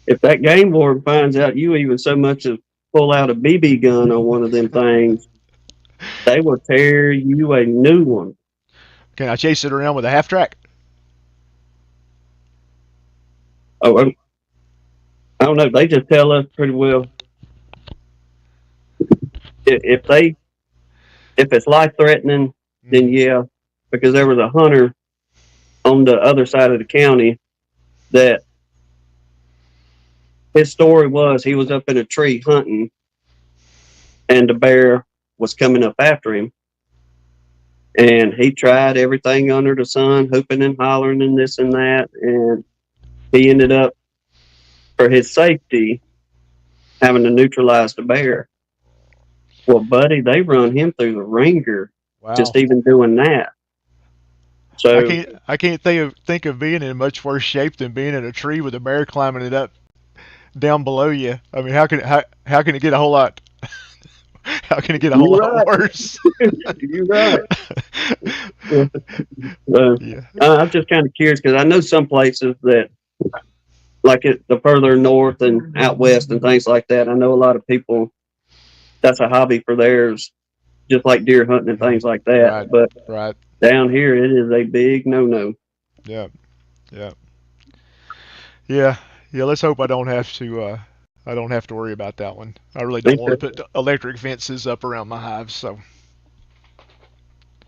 if that game board finds out you even so much as pull out a BB gun on one of them things, they will tear you a new one. Can I chase it around with a half track? Oh, I don't know. They just tell us pretty well if they if it's life threatening, then yeah, because there was a hunter on the other side of the county that his story was he was up in a tree hunting, and the bear was coming up after him. And he tried everything under the sun, hooping and hollering and this and that. And he ended up, for his safety, having to neutralize the bear. Well, buddy, they run him through the ringer Wow. just even doing that. So I can't think of being in much worse shape than being in a tree with a bear climbing it up down below you. I mean, how can it get a whole lot how can it get a whole you're lot right. worse? You're right. So, Yeah. I'm just kind of curious because I know some places that, like the further north and out west and things like that, I know a lot of people, that's a hobby for theirs, just like deer hunting and things like that. Right. But Right. down here, it is a big no-no. Yeah. Yeah. Yeah. Yeah, let's hope I don't have to worry about that one. I really don't Think want that, to put electric fences up around my hives, so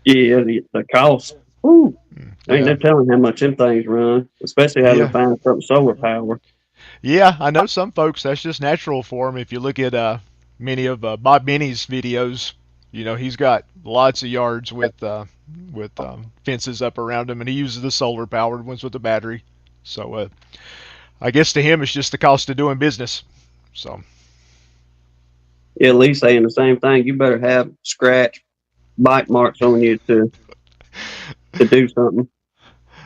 yeah, the cost. Whew, ain't yeah. no telling how much them things run, especially having to Yeah. find something solar power. Yeah, I know some folks that's just natural for them. If you look at many of Bob Benny's videos, you know he's got lots of yards with fences up around him, and he uses the solar powered ones with the battery. So I guess to him it's just the cost of doing business. So Yeah, at least saying the same thing. You better have scratch, bite marks on you to do something.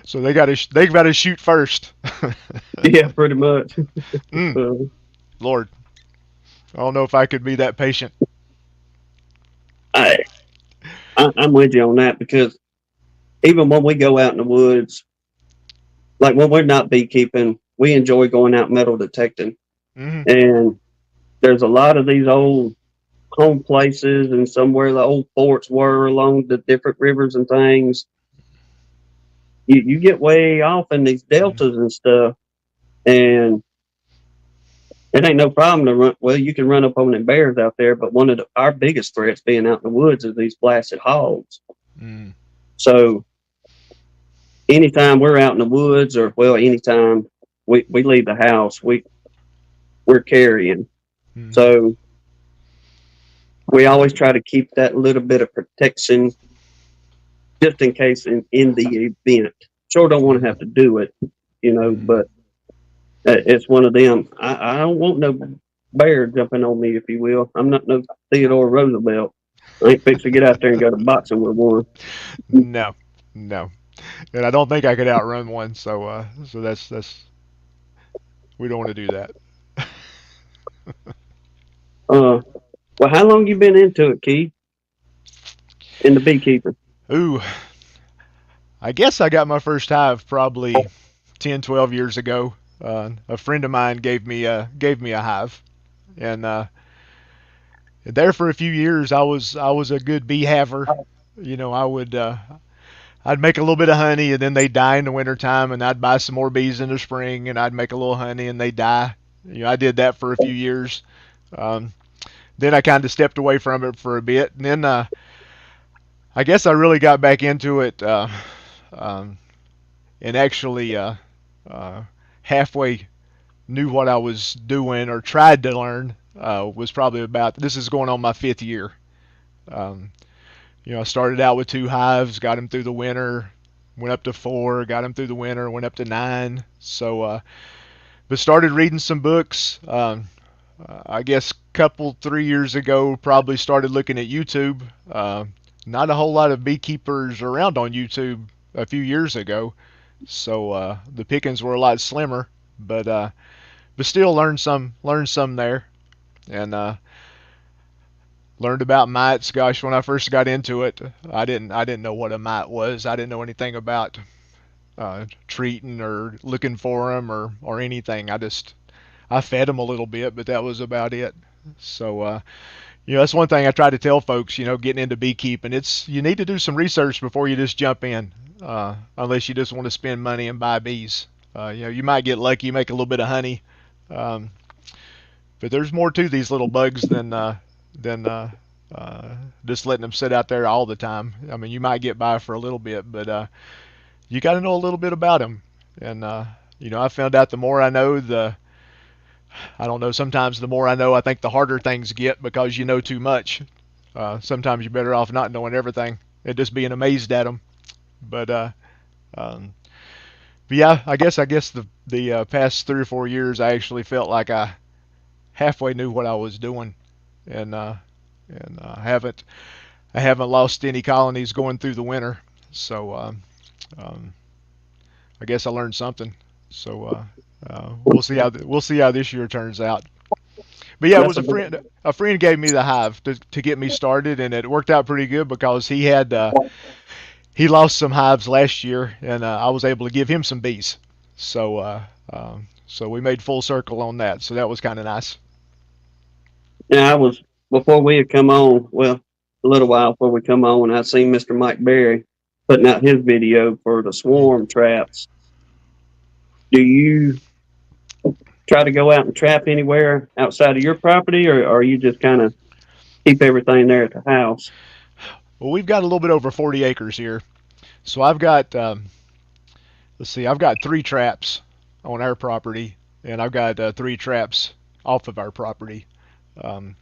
so they got to shoot first. Yeah, pretty much. mm, Uh, Lord, I don't know if I could be that patient. I, I'm with you on that because even when we go out in the woods, like when we're not beekeeping, we enjoy going out metal detecting. Hmm. And there's a lot of these old home places and somewhere the old forts were along the different rivers and things. You get way off in these deltas and stuff, and it ain't no problem to run. Well, you can run up on them bears out there, but one of our biggest threats being out in the woods is these blasted hogs. Mm. So anytime we're out in the woods, or well, anytime we leave the house, we're carrying. Hmm. So we always try to keep that little bit of protection just in case in the event. Sure, don't want to have to do it, Hmm. but it's one of them. I don't want no bear jumping on me, if you will. I'm not no Theodore Roosevelt. I ain't fixing to get out there and go to boxing with one. No, no, and I don't think I could outrun one. So so that's we don't want to do that. Uh, well, how long you been into it, Keith, in the beekeeping? Ooh, I guess I got my first hive probably 10, 12 years ago. A friend of mine gave me a hive, and there for a few years I was a good bee haver. You know, I'd make a little bit of honey, and then they'd die in the wintertime, and I'd buy some more bees in the spring, and I'd make a little honey, and they'd die. You know, I did that for a few years. Um, then I kind of stepped away from it for a bit, and then I guess I really got back into it, um, and actually uh, halfway knew what I was doing or tried to learn. Was probably about this is going on my fifth year. Um, you know, I started out with 2 hives, got them through the winter, went up to 4, got them through the winter, went up to 9. So, but started reading some books. I guess couple 3 years ago, probably started looking at YouTube. Not a whole lot of beekeepers around on YouTube a few years ago, so the pickings were a lot slimmer. But still learned some there, and learned about mites. Gosh, when I first got into it, I didn't know what a mite was. I didn't know anything about treating or looking for them or anything. I fed them a little bit, but that was about it. So you know, that's one thing I try to tell folks. You know, getting into beekeeping, it's you need to do some research before you just jump in. Unless you just want to spend money and buy bees. You know, you might get lucky, make a little bit of honey, um, but there's more to these little bugs than just letting them sit out there all the time. I mean, you might get by for a little bit, but you got to know a little bit about them. And you know, I found out the more I know, the I don't know. Sometimes the more I know, I think the harder things get because you know too much. Sometimes you're better off not knowing everything and just being amazed at them. But um, but yeah, I guess the past 3 or 4 years, I actually felt like I halfway knew what I was doing, and I haven't lost any colonies going through the winter. So um, I guess I learned something. So we'll see how this year turns out. But yeah, it That's was a friend gave me the hive to get me started, and it worked out pretty good because he lost some hives last year, and I was able to give him some bees. So so we made full circle on that. So that was kind of nice. Yeah, I was before we had come on. Well, a little while before we come on, I seen Mr. Mike Berry putting out his video for the swarm traps. Do you try to go out and trap anywhere outside of your property, or you just kind of keep everything there at the house? Well, we've got a little bit over 40 acres here, so I've got let's see, I've got 3 traps on our property, and I've got 3 traps off of our property. Um,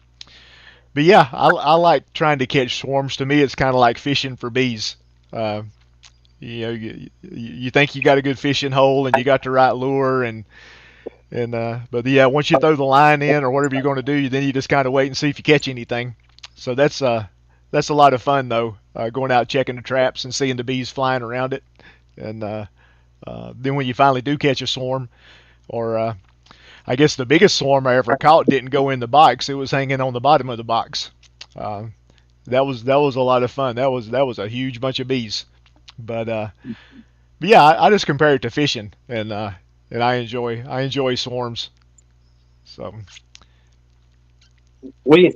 but yeah, I like trying to catch swarms. To me, it's kind of like fishing for bees. Uh, you think you got a good fishing hole and you got the right lure, but yeah, once you throw the line in or whatever you're going to do, then you just kind of wait and see if you catch anything. So that's a lot of fun though, going out checking the traps and seeing the bees flying around it, and then when you finally do catch a swarm, or I guess the biggest swarm I ever caught didn't go in the box; it was hanging on the bottom of the box. Uh, that was a lot of fun. That was a huge bunch of bees. But yeah, I just compare it to fishing, and I enjoy swarms. So We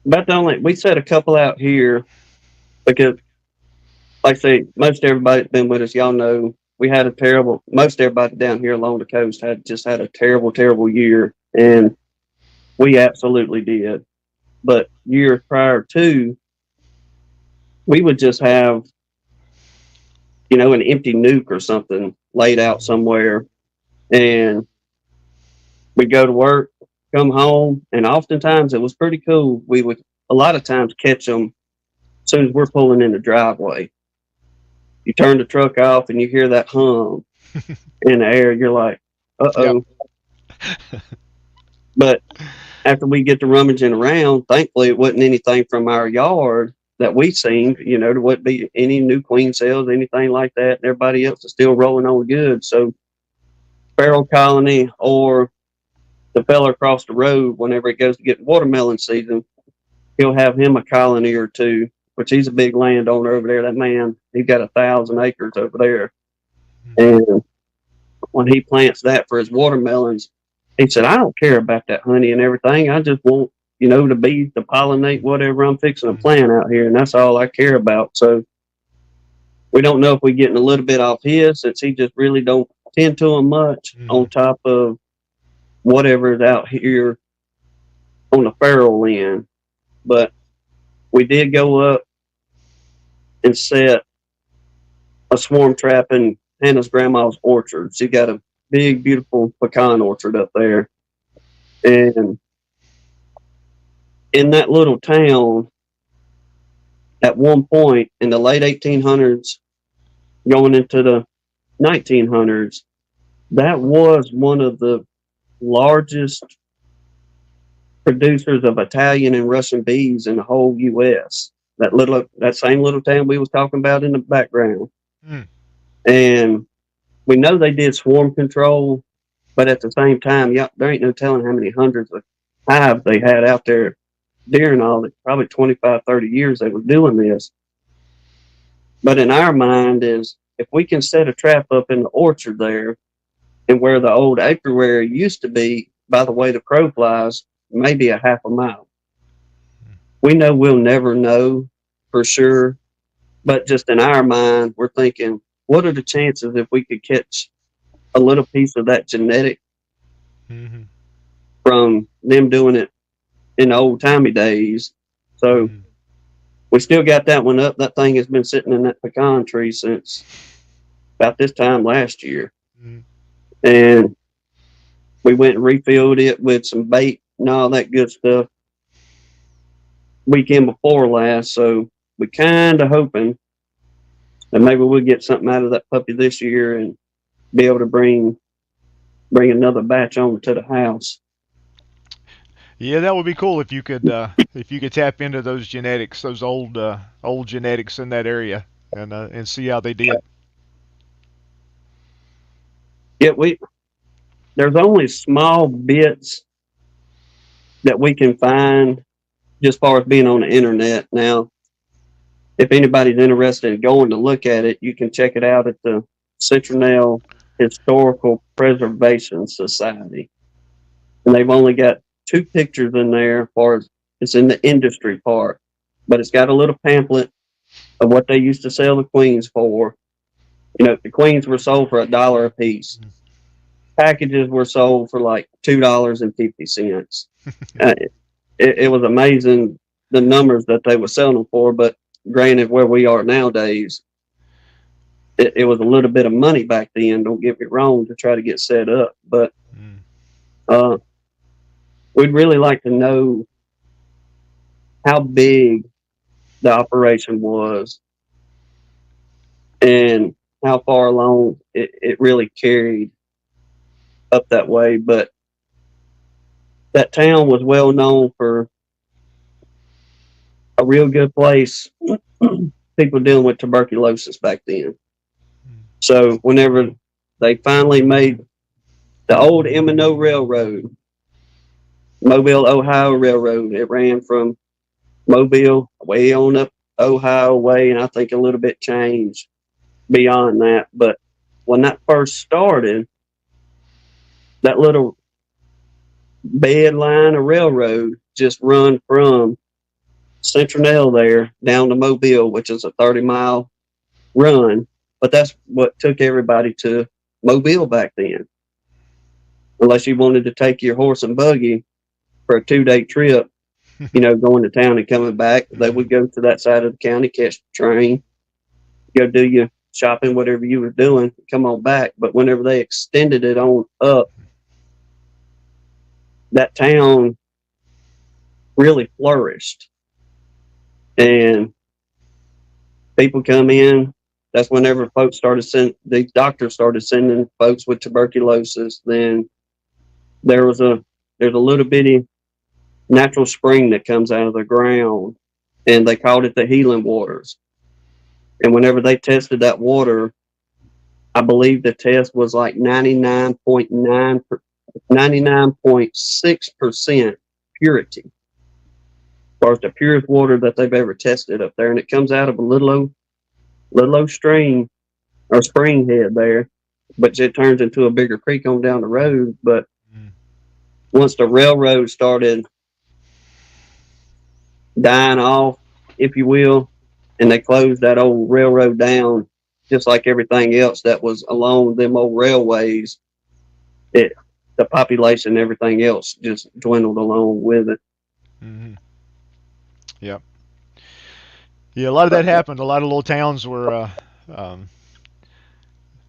about the only we set a couple out here because, like I say, most everybody that's been with us, y'all know we had a terrible. Most everybody down here along the coast had a terrible, terrible year, and we absolutely did. But years prior to, we would just have an empty nuke or something laid out somewhere, and we go to work, come home, and oftentimes it was pretty cool. We would a lot of times catch them as soon as we're pulling in the driveway. You turn the truck off and you hear that hum in the air. You're like, uh yep. oh. But after we get to rummaging around, thankfully it wasn't anything from our yard that we seen. There wouldn't be any new queen cells, anything like that. And everybody else is still rolling on good. So, feral colony or the fella across the road, whenever it goes to get watermelon season, he'll have him a colony or two, which he's a big landowner over there. That man, he's got 1,000 acres over there. And when he plants that for his watermelons, he said, I don't care about that honey and everything. I just want, the bees to pollinate whatever I'm fixing to plant out here. And that's all I care about. So we don't know if we're getting a little bit off his, since he just really don't tend to them much, on top of whatever's out here on the feral end. But we did go up and set a swarm trap in Hannah's grandma's orchard. She got a big, beautiful pecan orchard up there. And in that little town, at one point in the late 1800s, going into the 1900s, that was one of the largest producers of Italian and Russian bees in the whole U.S. That same little town we was talking about in the background. Mm. And we know they did swarm control, but at the same time, yeah, there ain't no telling how many hundreds of hives they had out there during all the probably 25, 30 years they were doing this. But in our mind is, if we can set a trap up in the orchard there, and where the old apiary used to be, by the way the crow flies, maybe a half a mile. We know we'll never know for sure, but just in our mind, we're thinking, what are the chances if we could catch a little piece of that genetic from them doing it in the old timey days? So we still got that one up. That thing has been sitting in that pecan tree since about this time last year. And We went and refilled it with some bait and all that good stuff weekend before last. So we kind of hoping that maybe we'll get something out of that puppy this year and be able to bring another batch on to the house. Yeah, that would be cool if you could tap into those genetics, those old genetics in that area, and see how they did. Yeah, there's only small bits that we can find just as far as being on the internet. Now, if anybody's interested in going to look at it, you can check it out at the Citronelle Historical Preservation Society. And they've only got 2 pictures in there as far as it's in the industry part. But it's got a little pamphlet of what they used to sell the queens for. You know, the queens were sold for $1 a piece. Packages were sold for like $2.50. It was amazing the numbers that they were selling them for, but granted, where we are nowadays, it was a little bit of money back then. Don't get me wrong, to try to get set up, but we'd really like to know how big the operation was and how far along it really carried up that way. But that town was well known for a real good place. People dealing with tuberculosis back then. So whenever they finally made the old M&O Railroad, Mobile, Ohio Railroad, it ran from Mobile way on up Ohio way, and I think a little bit changed beyond that. But when that first started, that little bed line of railroad just run from Citronelle there down to Mobile, which is a 30-mile run. But that's what took everybody to Mobile back then. Unless you wanted to take your horse and buggy for a 2-day trip, you know, going to town and coming back, they would go to that side of the county, catch the train, go do your shopping, whatever you were doing, come on back. But whenever they extended it on up, that town really flourished. And people come in. That's whenever folks started sending, the doctors started sending folks with tuberculosis. Then there's a little bitty natural spring that comes out of the ground, and they called it the healing waters. And whenever they tested that water, I believe the test was like 99.6% purity, as far as the purest water that they've ever tested up there. And it comes out of a little old stream or spring head there, but it turns into a bigger creek on down the road. But once the railroad started dying off, if you will, and they closed that old railroad down, just like everything else that was along them old railways, the population and everything else just dwindled along with it. Mm-hmm. Yep. Yeah, a lot of that happened. A lot of little towns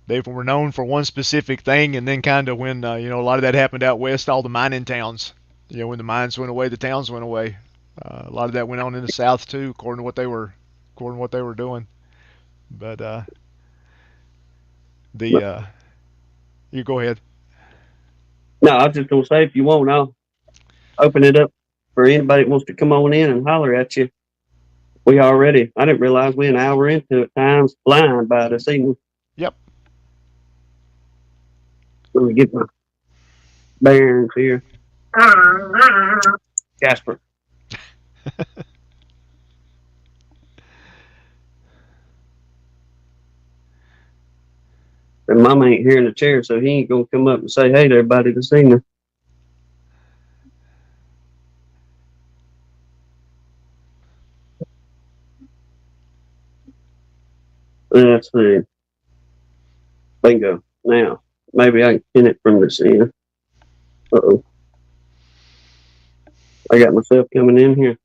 they were known for one specific thing, and then kind of when a lot of that happened out west, all the mining towns. You know, when the mines went away, the towns went away. A lot of that went on in the south too, according to what they were doing. But you go ahead. No, I was just gonna say, if you want, I'll open it up for anybody that wants to come on in and holler at you. I didn't realize we're an hour into it. Time's flying by this evening. Yep. Let me get my bearings here. Casper. And Mama ain't here in the chair, so he ain't gonna come up and say hey to everybody this evening. Let's see. Bingo. Now, maybe I can pin it from this end. Uh-oh. I got myself coming in here.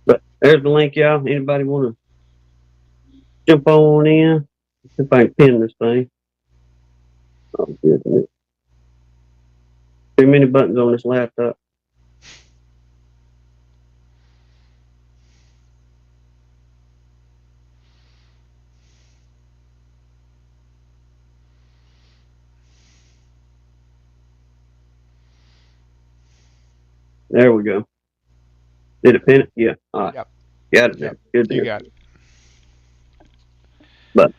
But there's the link, y'all. Anybody want to jump on in? See if I can pin this thing. Oh, goodness. Too many buttons on this laptop. There we go. Did it pin it? Yeah. All right. Yep. Got it there. Yep. Good You deal. got it. But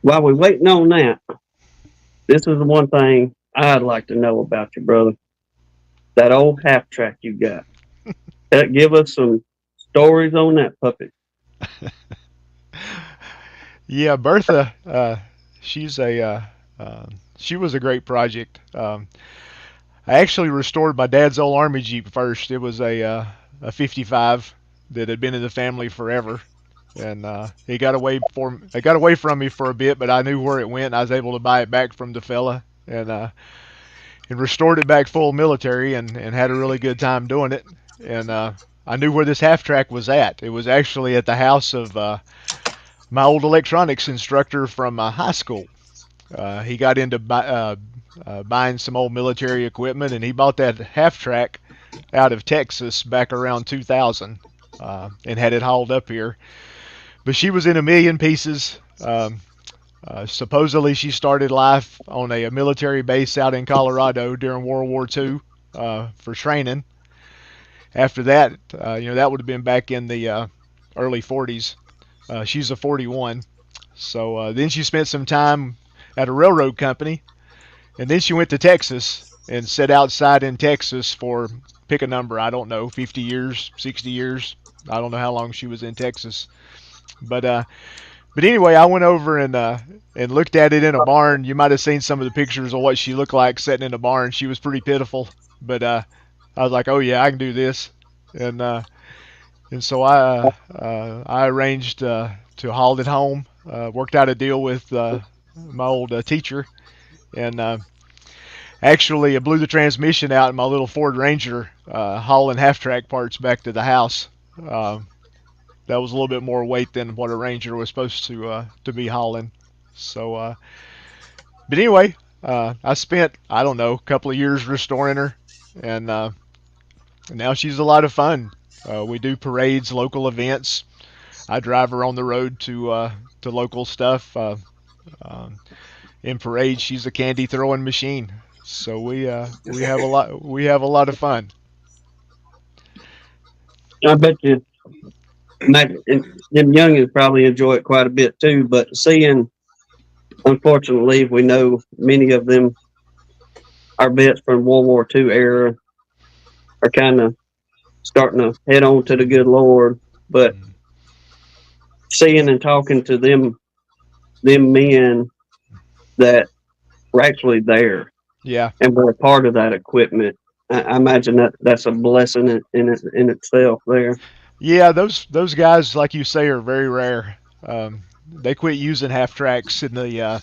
while we're waiting on that, this is the one thing I'd like to know about you, brother. That old half track you got. Give us some stories on that puppy. Yeah, Bertha. She's a. She was a great project. I actually restored my dad's old Army Jeep first. It was a 55 that had been in the family forever, and it got away from me for a bit, but I knew where it went. I was able to buy it back from the fella, and restored it back full military, and had a really good time doing it. And I knew where this half track was at. It was actually at the house of my old electronics instructor from high school. He got into buying some old military equipment, and he bought that half track out of Texas back around 2000, and had it hauled up here. But she was in a million pieces. Supposedly, she started life on a military base out in Colorado during World War II for training. After that, that would have been back in the early 40s. She's a 41. So then she spent some time at a railroad company, and then she went to Texas and sat outside in Texas for, pick a number, I don't know, 50 years, 60 years. I don't know how long she was in Texas. But anyway, I went over and looked at it in a barn. You might have seen some of the pictures of what she looked like sitting in a barn. She was pretty pitiful, but I was like, oh yeah, I can do this, and so I arranged to haul it home. Worked out a deal with my old teacher, and actually I blew the transmission out in my little Ford Ranger, hauling half track parts back to the house. That was a little bit more weight than what a Ranger was supposed to be hauling. So, but anyway, I spent, I don't know, a couple of years restoring her, and now she's a lot of fun. We do parades, local events. I drive her on the road to local stuff. In parades, she's a candy throwing machine. So we have a lot of fun. I bet you them youngins probably enjoy it quite a bit too. But seeing, unfortunately, we know many of them, our vets from World War II era, are kind of starting to head on to the good Lord. But seeing and talking to them men that were actually there Yeah. and were a part of that equipment, I imagine that's a blessing in itself there. Yeah, those guys, like you say, are very rare. They quit using half tracks in the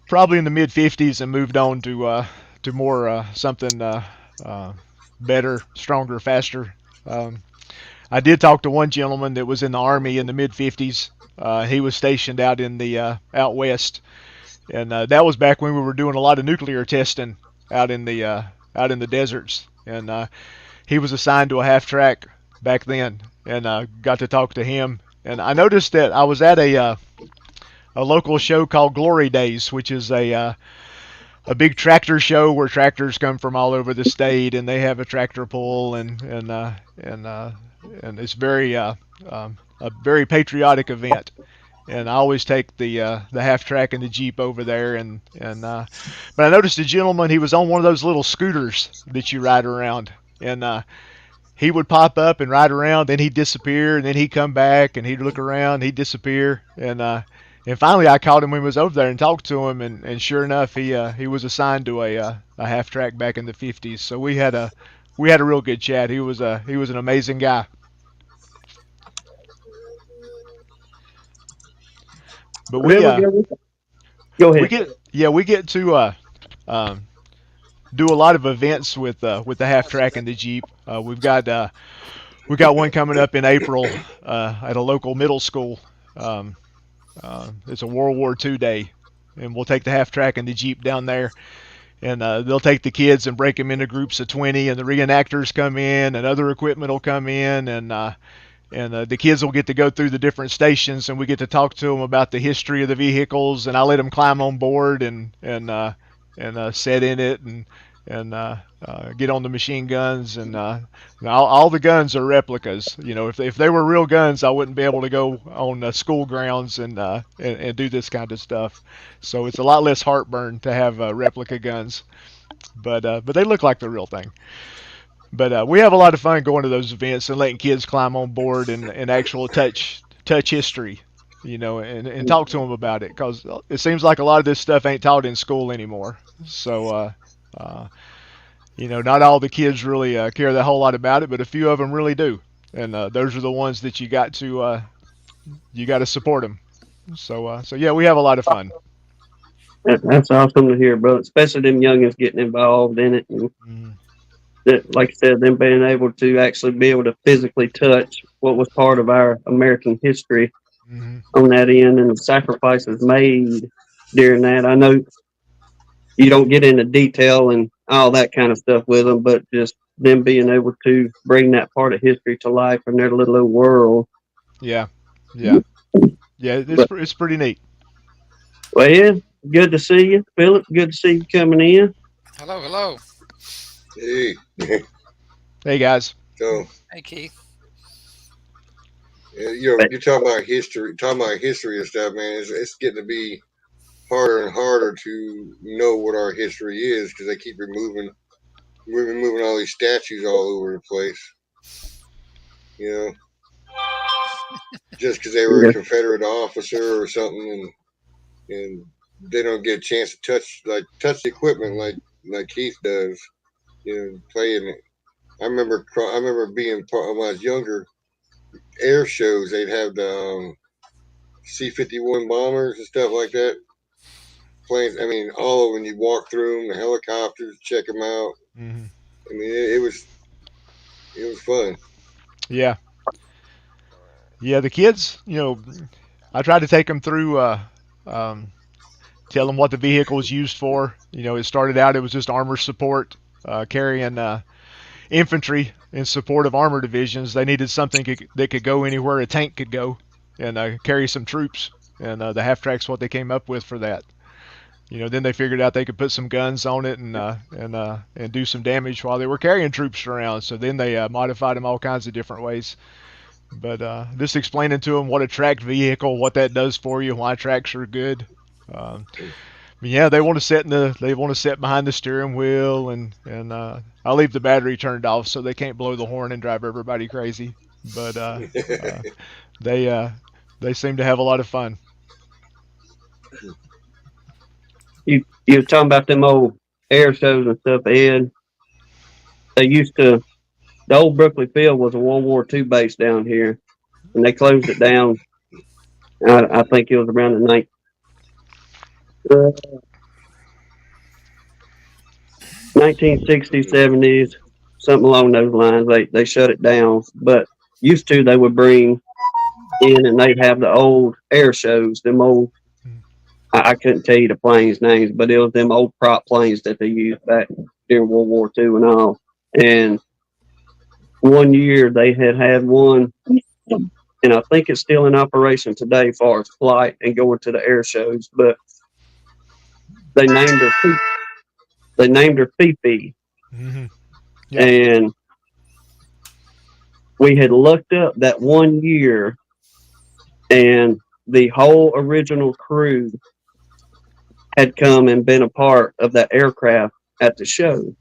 probably in the mid '50s and moved on to more something better, stronger, faster. I did talk to one gentleman that was in the Army in the mid '50s. He was stationed out in the out west, and that was back when we were doing a lot of nuclear testing out in the deserts. And he was assigned to a half track back then, and got to talk to him. And I noticed that I was at a local show called Glory Days, which is a big tractor show where tractors come from all over the state, and they have a tractor pull, and it's a very patriotic event. And I always take the half track and the Jeep over there, but I noticed a gentleman. He was on one of those little scooters that you ride around, and he would pop up and ride around, then he'd disappear, and then he'd come back, and he'd look around, he'd disappear, and finally I called him when he was over there and talked to him, and sure enough, he was assigned to a half track back in the '50s. So we had a real good chat. He was an amazing guy. But There we go. Go ahead. we get to do a lot of events with the half track and the Jeep. We got one coming up in April at a local middle school. It's a World War II day, and we'll take the half track and the Jeep down there, and they'll take the kids and break them into groups of 20, and the reenactors come in, and other equipment will come in, and the kids will get to go through the different stations, and we get to talk to them about the history of the vehicles, and I let them climb on board and sit in it and get on the machine guns, and all the guns are replicas. If they were real guns, I wouldn't be able to go on school grounds and do this kind of stuff. So it's a lot less heartburn to have replica guns, but they look like the real thing. But we have a lot of fun going to those events and letting kids climb on board and actual touch history, and talk to them about it, because it seems like a lot of this stuff ain't taught in school anymore. So, not all the kids really care that whole lot about it, but a few of them really do, and those are the ones that you got to support them. So yeah, we have a lot of fun. That's awesome to hear, bro. Especially them youngins getting involved in it, and that, like I said, them being able to actually be able to physically touch what was part of our American history on that end, and the sacrifices made during that. I know you don't get into detail and all that kind of stuff with them, but just them being able to bring that part of history to life in their little world. Yeah. But, It's pretty neat. well, yeah, good to see you, Philip. Good to see you coming in. Hello. Hey. Hey guys. So, Hey, Keith. you're talking about history and stuff, man. It's getting to be harder and harder to know what our history is, because they keep removing all these statues all over the place. Just because they were a Confederate officer or something, and they don't get a chance to touch the equipment like Keith does. Playing it. I remember being part when I was younger. Air shows, they'd have the C-51 bombers and stuff like that. Planes. I mean, all of them. You walk through them, the helicopters, check them out. Mm-hmm. I mean, it was fun. Yeah. The kids. I tried to take them through. Tell them what the vehicle was used for. It started out, it was just armor support, carrying infantry in support of armor divisions. They needed something that could go anywhere a tank could go, and carry some troops. And the half track's what they came up with for that. Then they figured out they could put some guns on it and do some damage while they were carrying troops around. So then they modified them all kinds of different ways. But just explaining to them what a tracked vehicle, what that does for you, why tracks are good. They want to sit behind the steering wheel, and I leave the battery turned off so they can't blow the horn and drive everybody crazy. But they seem to have a lot of fun. You were talking about them old air shows and stuff, Ed. The old Brooklyn Field was a World War II base down here, and they closed it down. I think it was around the 1960s, 70s, something along those lines. They shut it down, but used to they would bring in and they'd have the old air shows, them old. I couldn't tell you the planes' names, but it was them old prop planes that they used back during World War II and all. And one year they had one, and I think it's still in operation today as far as flight and going to the air shows, but they named her Fifi. Mm-hmm. Yeah. And we had looked up that one year, and the whole original crew had come and been a part of that aircraft at the show.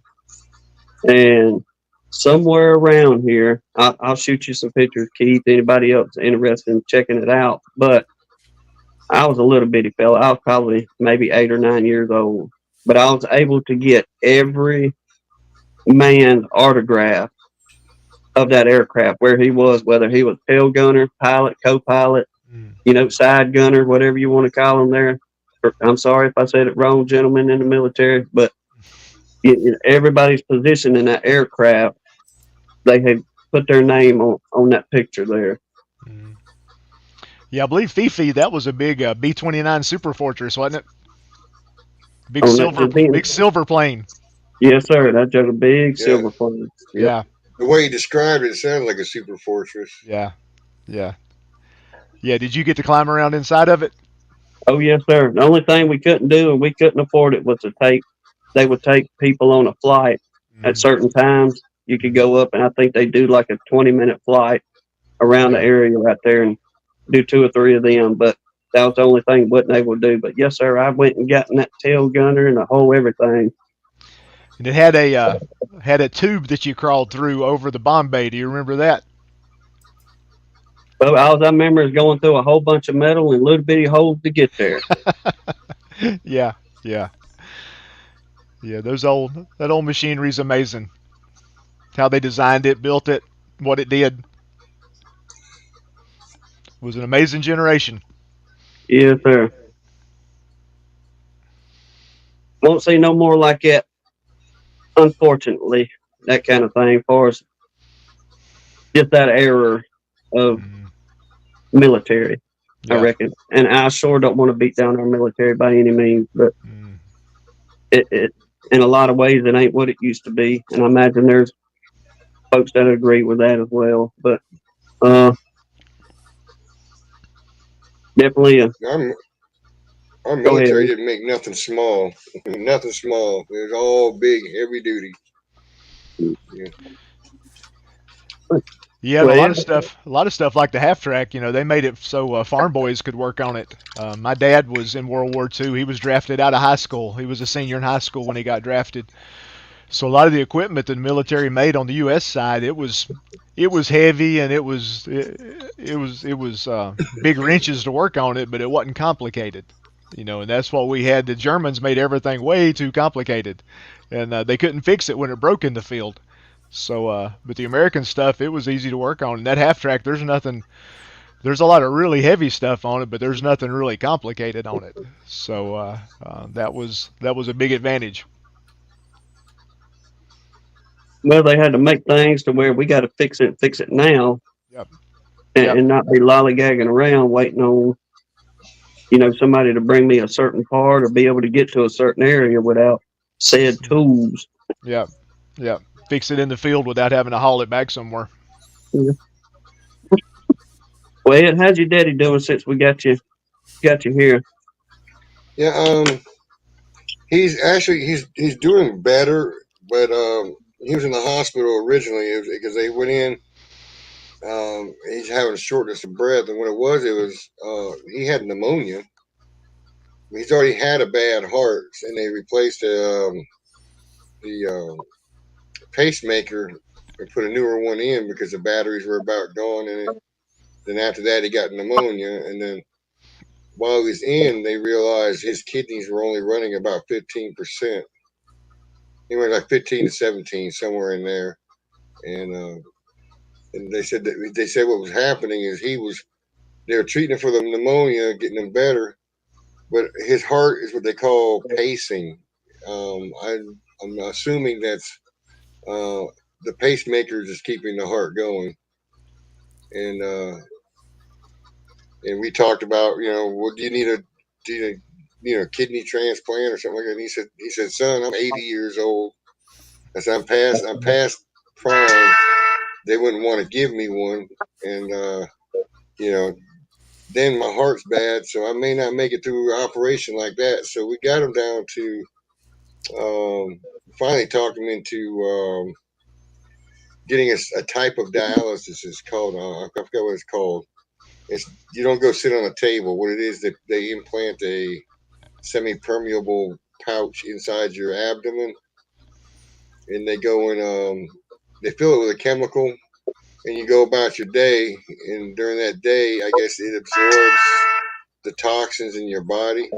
And somewhere around here, I'll shoot you some pictures, Keith. Anybody else interested in checking it out? But I was a little bitty fella. I was probably maybe 8 or 9 years old. But I was able to get every man's autograph of that aircraft, where he was, whether he was tail gunner, pilot, co-pilot, side gunner, whatever you want to call them there. I'm sorry if I said it wrong, gentlemen in the military, but everybody's position in that aircraft, they had put their name on that picture there. Yeah, I believe Fifi, that was a big B-29 Super Fortress, wasn't it? on that just then. big silver plane. Yes, sir. That's just a big Yeah, silver plane. Yep. Yeah, the way you described it sounds like a super fortress. yeah, yeah, yeah. Did you get to climb around inside of it? Oh, yes, sir. The only thing we couldn't do and we couldn't afford it was to take, they would take people on a flight at Mm-hmm. certain times. You could Mm-hmm. go up and I think they do like a 20-minute flight around the Yeah. area right there and do 2 or 3 of them. But that was the only thing we wasn't able to do. But yes, sir, I went and got in that tail gunner and the whole everything. And it had a tube that you crawled through over the bomb bay. Do you remember that? But all I remember is going through a whole bunch of metal and little bitty holes to get there. Yeah, yeah, yeah. That old machinery's amazing. How they designed it, built it, what it did was an amazing generation. Yes, sir. Won't see no more like that, unfortunately. That kind of thing for us. Just that era of Mm, military, I yeah. reckon. And I sure don't want to beat down our military by any means, but Mm, it in a lot of ways it ain't what it used to be. And I imagine there's folks that agree with that as well. But uh definitely Our, our go ahead. military didn't make nothing small. Nothing small. It was all big, heavy duty. Yeah. yeah, and Well, a lot of stuff like the half track. They made it so farm boys could work on it. My dad was in World War II. He was drafted out of high school. He was a senior in high school when he got drafted. So a lot of the equipment that the military made on the U.S. side, it was heavy and it was big wrenches to work on it, but it wasn't complicated. And that's what we had. The Germans made everything way too complicated, and they couldn't fix it when it broke in the field. So, but the American stuff, it was easy to work on. And that half track, there's nothing. There's a lot of really heavy stuff on it, but there's nothing really complicated on it. So that was a big advantage. well, they had to make things to where we got to fix it now, Yep. and, Yep. and not be lollygagging around waiting on somebody to bring me a certain part or be able to get to a certain area without said tools. Yep. Yep. Fix it in the field without having to haul it back somewhere. Yeah. Well, Ed, how's your daddy doing since we got you here? Yeah, he's doing better, but he was in the hospital originally because they went in. He's having shortness of breath, and what it was he had pneumonia. He's already had a bad heart, and they replaced the pacemaker and put a newer one in because the batteries were about gone. And then after that, he got pneumonia, and then while he was in, they realized his kidneys were only running about 15%. He went like 15 to 17, somewhere in there, and they said what was happening is they were treating him for the pneumonia, getting him better, but his heart is what they call pacing. I'm assuming that's uh, the pacemaker is just keeping the heart going, and and we talked about well, do you need a kidney transplant or something like that. And he said, son, I'm 80 years old. I said, I'm past prime. They wouldn't want to give me one, and you know then my heart's bad, so I may not make it through an operation like that. So we got him down to finally talked him into getting a type of dialysis. It's called I forgot what it's called. It's you don't go sit on a table. What it is that they implant a semi-permeable pouch inside your abdomen, and they go and they fill it with a chemical, and you go about your day. And during that day, I guess it absorbs the toxins in your body,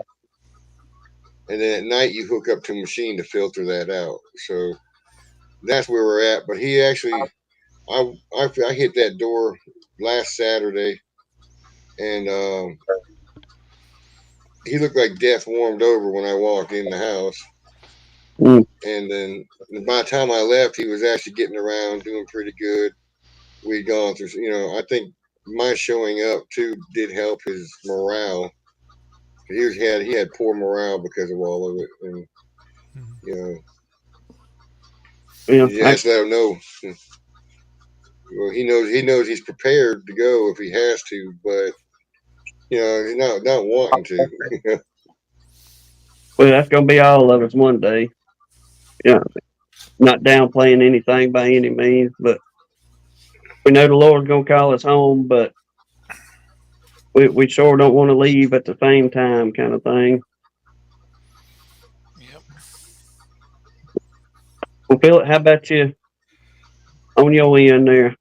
and then at night you hook up to a machine to filter that out. So that's where we're at. But he actually, I hit that door last Saturday, and he looked like death warmed over when I walked in the house. Mm. And then by the time I left, he was actually getting around, doing pretty good. We'd gone through, I think my showing up too did help his morale. He had poor morale because of all of it, and you know, You know, you just let him know. Well, he knows he's prepared to go if he has to, but he's not wanting to. well, that's gonna be all of us one day. Yeah, not downplaying anything by any means, but we know the Lord's gonna call us home, but we sure don't want to leave at the same time, kind of thing. Yep. Well, Philip, how about you on your end there?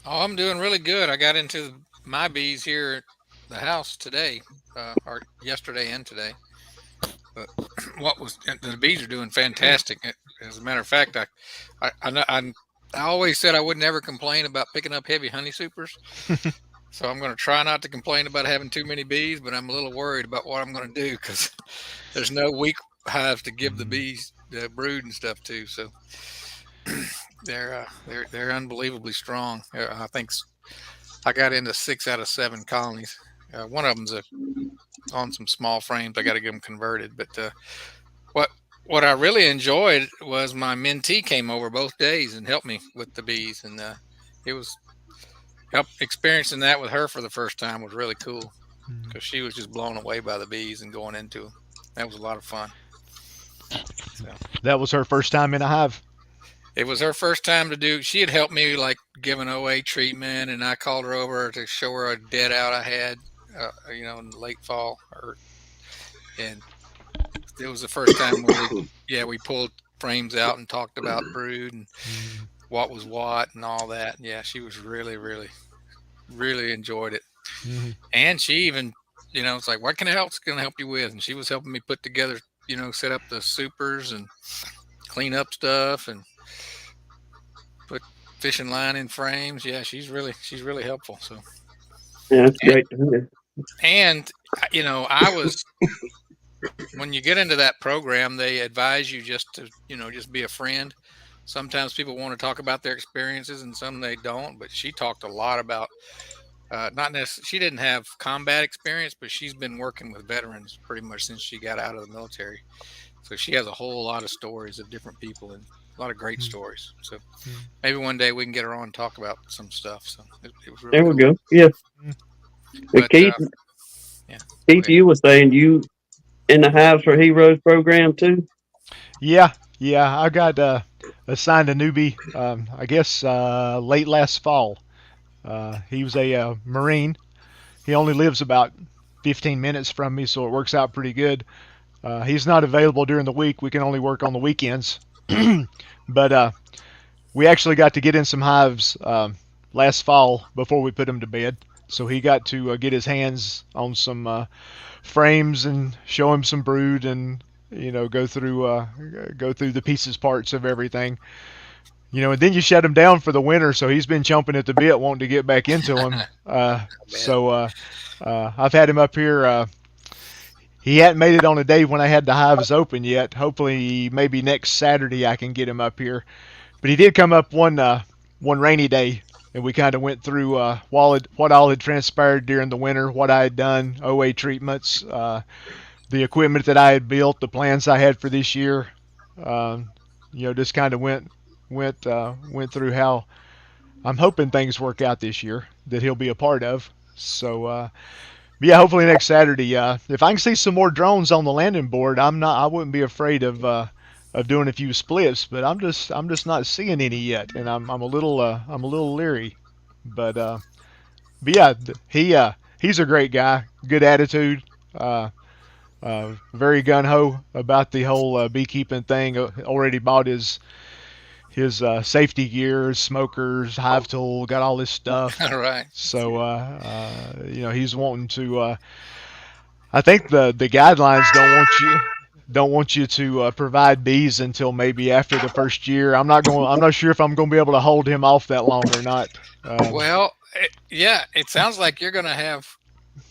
Oh, I'm doing really good. I got into my bees here at the house today, or yesterday and today. But the bees are doing fantastic. As a matter of fact, I always said I would never complain about picking up heavy honey supers. So I'm going to try not to complain about having too many bees, but I'm a little worried about what I'm going to do because there's no weak hives to give the bees the brood and stuff to. So they're unbelievably strong. I think I got into 6 out of 7 colonies. One of them's on some small frames. I got to get them converted. But what what I really enjoyed was my mentee came over both days and helped me with the bees, and it was experiencing that with her for the first time was really cool because she was just blown away by the bees and going into them. That was a lot of fun. So. That was her first time in a hive. It was her first time to do. She had helped me like give an OA treatment, and I called her over to show her a dead out I had, in the late fall, and it was the first time we pulled frames out and talked about brood and what was what and all that. Yeah, she was really, really, really enjoyed it, and she even, it's like, what can I help you with? And she was helping me put together, set up the supers and clean up stuff and put fishing line in frames. Yeah, she's really helpful. So yeah, that's great to hear. And I was when you get into that program, they advise you just to just be a friend. Sometimes people want to talk about their experiences, and some they don't. But she talked a lot about not necessarily. She didn't have combat experience, but she's been working with veterans pretty much since she got out of the military. So she has a whole lot of stories of different people and a lot of great stories. So maybe one day we can get her on and talk about some stuff. So it was really There we cool. go. Yeah. But, Keith, Keith, you were saying you in the Hives for Heroes program too? Yeah, I got assigned a newbie, I guess late last fall. He was a Marine. He only lives about 15 minutes from me, so it works out pretty good. He's not available during the week. We can only work on the weekends. But we actually got to get in some hives last fall before we put him to bed. So he got to get his hands on some frames and show him some brood and go through the pieces parts of everything. And then you shut him down for the winter, so he's been chomping at the bit, wanting to get back into him. I've had him up here. He hadn't made it on a day when I had the hives open yet. Hopefully, maybe next Saturday I can get him up here. But he did come up one rainy day, and we kind of went through what all had transpired during the winter, what I had done, OA treatments, the equipment that I had built, the plans I had for this year. Just kind of went through how I'm hoping things work out this year that he'll be a part of. So yeah, hopefully next Saturday. If I can see some more drones on the landing board, I wouldn't be afraid of doing a few splits. But I'm just not seeing any yet, and I'm a little leery. But yeah, he's a great guy, good attitude. Very gun ho about the whole beekeeping thing. Already bought his safety gear, smokers, hive tool, got all this stuff. All right. So he's wanting to. I think the guidelines don't want you to provide bees until maybe after the first year. I'm not sure if I'm going to be able to hold him off that long or not. It sounds like you're going to have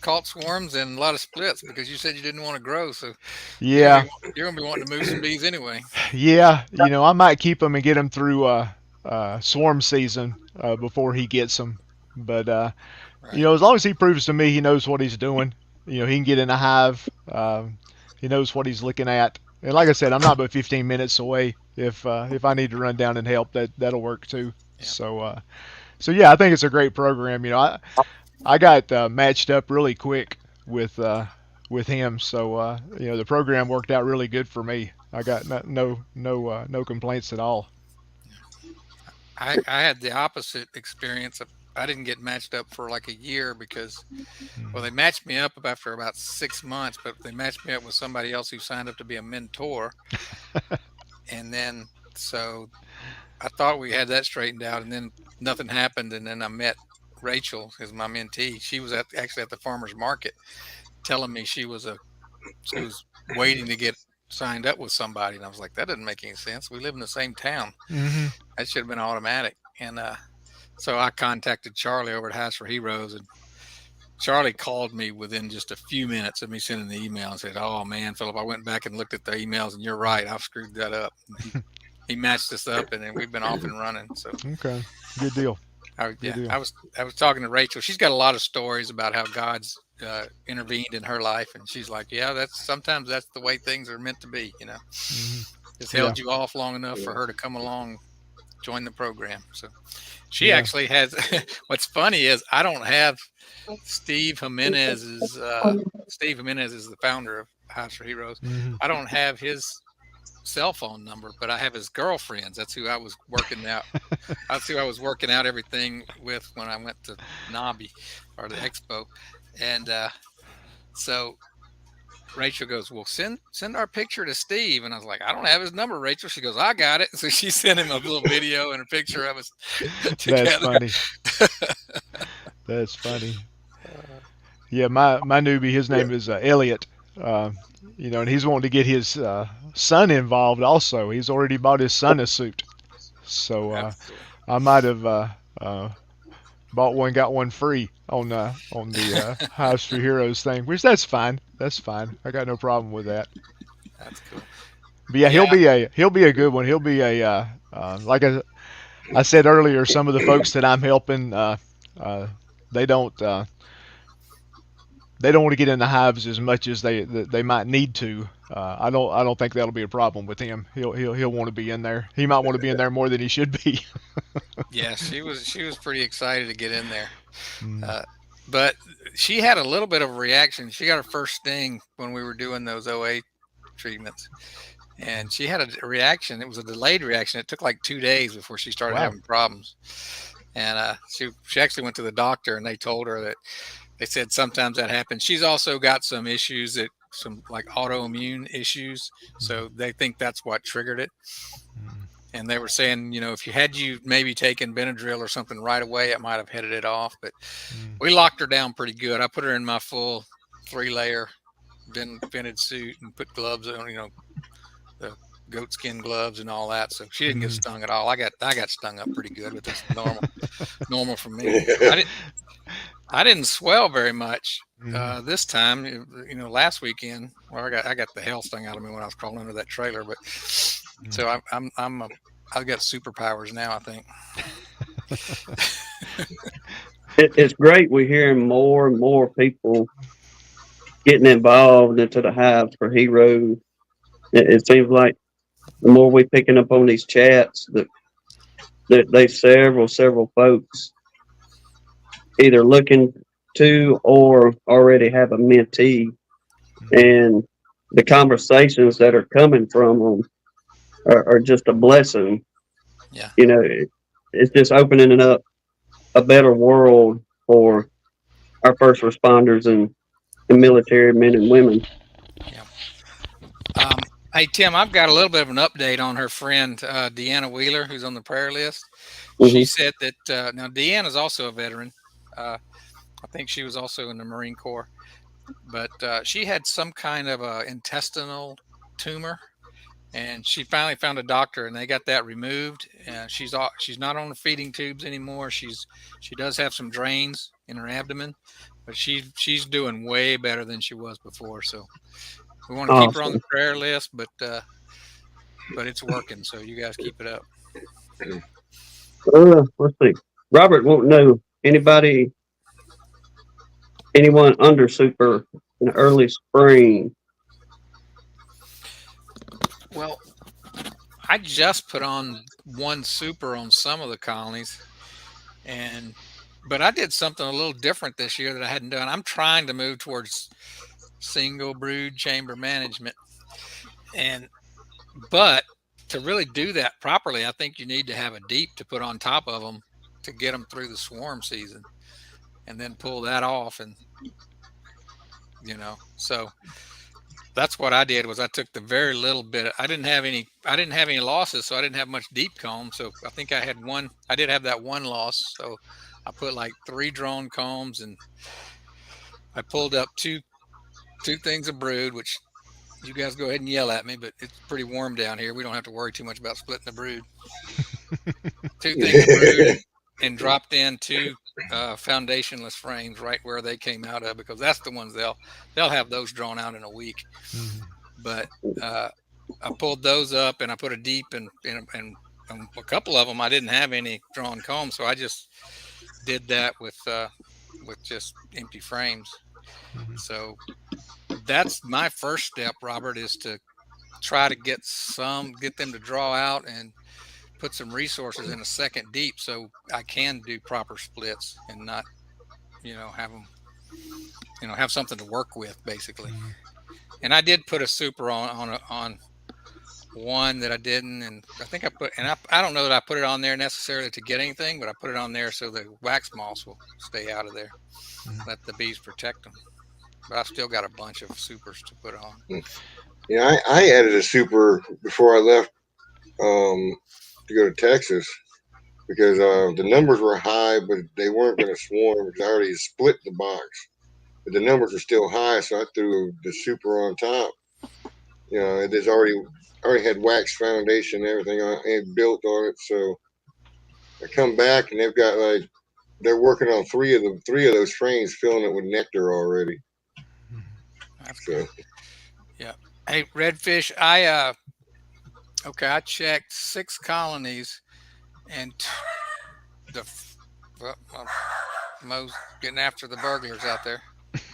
caught swarms and a lot of splits because you said you didn't want to grow. So yeah, you're going to be wanting to move some bees anyway. Yeah, I might keep him and get him through swarm season before he gets them. But right. As long as he proves to me he knows what he's doing, he can get in a hive. He knows what he's looking at. And like I said, I'm not but 15 minutes away. If I need to run down and help, that'll work too. Yeah. So yeah, I think it's a great program. I got matched up really quick with him. So the program worked out really good for me. I got no complaints at all. I had the opposite experience. I didn't get matched up for like a year because, well, they matched me up after about 6 months, but they matched me up with somebody else who signed up to be a mentor. And then, so I thought we had that straightened out, and then nothing happened. And then I met Rachel as my mentee. She was actually at the farmer's market telling me she was waiting to get signed up with somebody. And I was like, that doesn't make any sense. We live in the same town. Mm-hmm. That should have been automatic. And so I contacted Charlie over at House for Heroes, and Charlie called me within just a few minutes of me sending the email and said, "Oh man, Philip, I went back and looked at the emails, and you're right. I've screwed that up." He matched us up, and then we've been off and running. So Okay, good deal. I was talking to Rachel. She's got a lot of stories about how God's intervened in her life, and she's like, "Yeah, sometimes that's the way things are meant to be. Mm-hmm. Just held you off long enough for her to come along, join the program." So she actually has. What's funny is I don't have Steve Jimenez is the founder of House for Heroes. Mm-hmm. I don't have his cell phone number, but I have his girlfriend's. That's who I was working out. That's who I was working out everything with when I went to Nobby or the expo. And so Rachel goes, "Well, send our picture to Steve." And I was like, "I don't have his number, Rachel." She goes, "I got it." So she sent him a little video and a picture of us together. That's funny. That's funny. Yeah, my newbie, his name is Elliot. And he's wanting to get his son involved also. He's already bought his son a suit. So I might have bought one, got one free on the House for Heroes thing, which that's fine. That's fine. I got no problem with that. That's cool. But yeah, he'll be a good one. He'll be a like I said earlier. Some of the folks that I'm helping, they don't want to get in the hives as much as they might need to. I don't think that'll be a problem with him. He'll want to be in there. He might want to be in there more than he should be. Yeah, she was pretty excited to get in there. But she had a little bit of a reaction. She got her first sting when we were doing those OA treatments, and she had a reaction. It was a delayed reaction. It took like 2 days before she started having problems. And she actually went to the doctor, and they told her that they said sometimes that happens. She's also got some issues some like autoimmune issues, so they think that's what triggered it. And they were saying, if you maybe taken Benadryl or something right away, it might have headed it off. But we locked her down pretty good. I put her in my full 3-layer vented suit and put gloves on, the goatskin gloves and all that. So she didn't get stung at all. I got stung up pretty good, but that's normal for me. I didn't swell very much this time. Last weekend, I got the hell stung out of me when I was crawling under that trailer. But so I've got superpowers now, I think. It's great. We're hearing more and more people getting involved into the Hives for Heroes. It seems like the more we're picking up on these chats, that there's several folks either looking to or already have a mentee, and the conversations that are coming from them are just a blessing. Yeah. It's just opening up a better world for our first responders and military men and women. Yeah. Hey, Tim, I've got a little bit of an update on her friend, Deanna Wheeler, who's on the prayer list. She said that now Deanna's also a veteran. I think she was also in the Marine Corps, but she had some kind of a intestinal tumor, and she finally found a doctor, and they got that removed. And she's not on the feeding tubes anymore. She does have some drains in her abdomen, but she's doing way better than she was before. So we want to keep her on the prayer list, but it's working. So you guys keep it up. Let's see. Robert won't know anyone under super in early spring? Well, I just put on one super on some of the colonies, and but I did something a little different this year that I hadn't done. I'm trying to move towards single brood chamber management, and but to really do that properly, I think you need to have a deep to put on top of them to get them through the swarm season, and then pull that off, and so that's what I did. Was I took the very little bit. I didn't have any losses, so I didn't have much deep comb. So I think I had one. I did have that one loss. So I put like 3 drone combs, and I pulled up two things of brood, which you guys go ahead and yell at me, but it's pretty warm down here. We don't have to worry too much about splitting the brood. 2 things of brood, and dropped in 2 foundationless frames right where they came out of, because that's the ones they'll have those drawn out in a week. But I pulled those up, and I put a deep, and a couple of them I didn't have any drawn comb, so I just did that with just empty frames. So that's my first step, Robert, is to try to get them to draw out and put some resources in a second deep, so I can do proper splits and not, have them, have something to work with, basically. And I did put a super on one that I didn't, and I think I don't know that I put it on there necessarily to get anything, but I put it on there so the wax moths will stay out of there, let the bees protect them. But I've still got a bunch of supers to put on. Yeah, I added a super before I left to go to Texas, because the numbers were high, but they weren't going to swarm because I already split the box. But the numbers were still high, so I threw the super on top. It already had wax foundation and everything on it, built on it. So I come back, and they're working on three of those frames, filling it with nectar already. So. Yeah. Hey, Redfish, I checked 6 colonies, and Mo's getting after the burglars out there.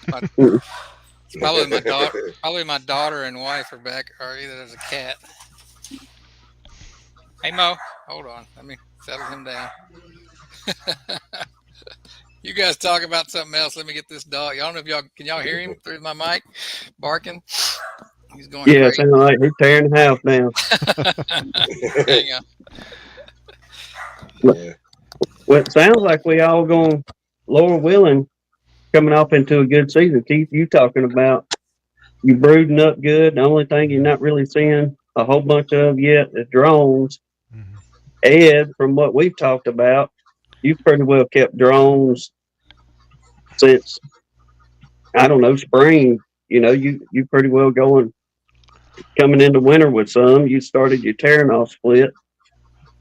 It's probably my daughter. Probably my daughter and wife are back, or either there's a cat. Hey, Mo, hold on. Let me settle him down. You guys talk about something else. Let me get this dog. Y'all know if can y'all hear him through my mic barking? He's going Yeah, crazy. it sounds like he's tearing the house down. Hang on. Well, it sounds like we all going Laura Willing coming off into a good season. Keith, you talking about you brooding up good. The only thing you're not really seeing a whole bunch of yet is drones. Ed, from what we've talked about, you've pretty well kept drones since, I don't know, spring. You pretty well coming into winter with some. You started your tearing off split,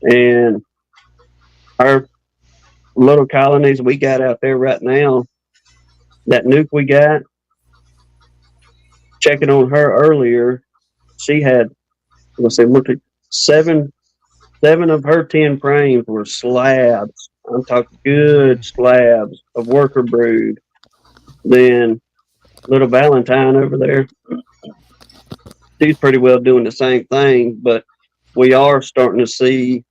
and our little colonies we got out there right now, that nuke we got, checking on her earlier, she had, let's see, look at 7 of her 10 frames were slabs. I'm talking good slabs of worker brood. Then little Valentine over there, she's pretty well doing the same thing, but we are starting to see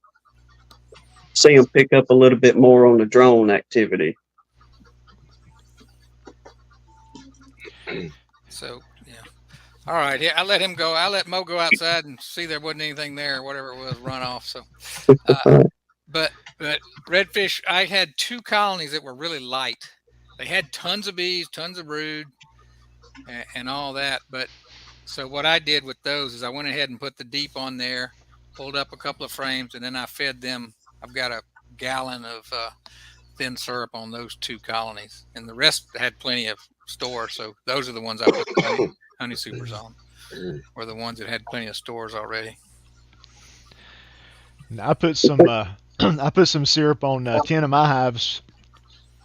them pick up a little bit more on the drone activity. So, yeah. All right. Yeah, I let him go. I let Mo go outside and see there wasn't anything there, or whatever it was, run off. So, but Redfish, I had 2 colonies that were really light. They had tons of bees, tons of brood, and all that. But so what I did with those is I went ahead and put the deep on there, pulled up a couple of frames, and then I fed them. I've got a gallon of thin syrup on those 2 colonies, and the rest had plenty of store. So those are the ones I put the honey supers on, were the ones that had plenty of stores already. I put some I put some syrup on 10 of my hives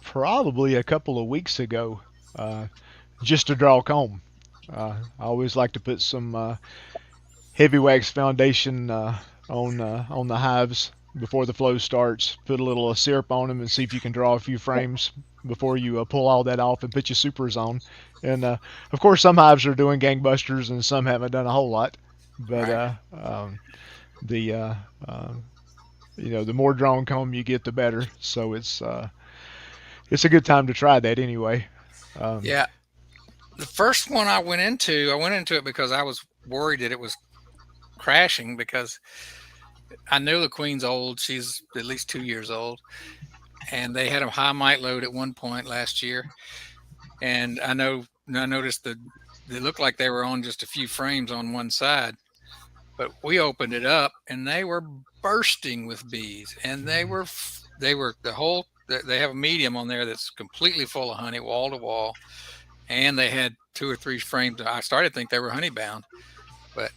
probably a couple of weeks ago, just to draw comb. I always like to put some heavy wax foundation on the hives before the flow starts. Put a little syrup on them and see if you can draw a few frames before you pull all that off and put your supers on. And of course, some hives are doing gangbusters and some haven't done a whole lot. But Right. the the more drawn comb you get, the better. So it's a good time to try that anyway. Um, Yeah. The first one I went into it because I was worried that it was crashing because I know the queen's old. She's at least 2 years old, and they had a high mite load at one point last year. And I noticed that they looked like they were on just a few frames on one side, but we opened it up and they were bursting with bees, and they were they have a medium on there that's completely full of honey, wall to wall, and they had 2 or 3 frames. I started to think they were honey bound, but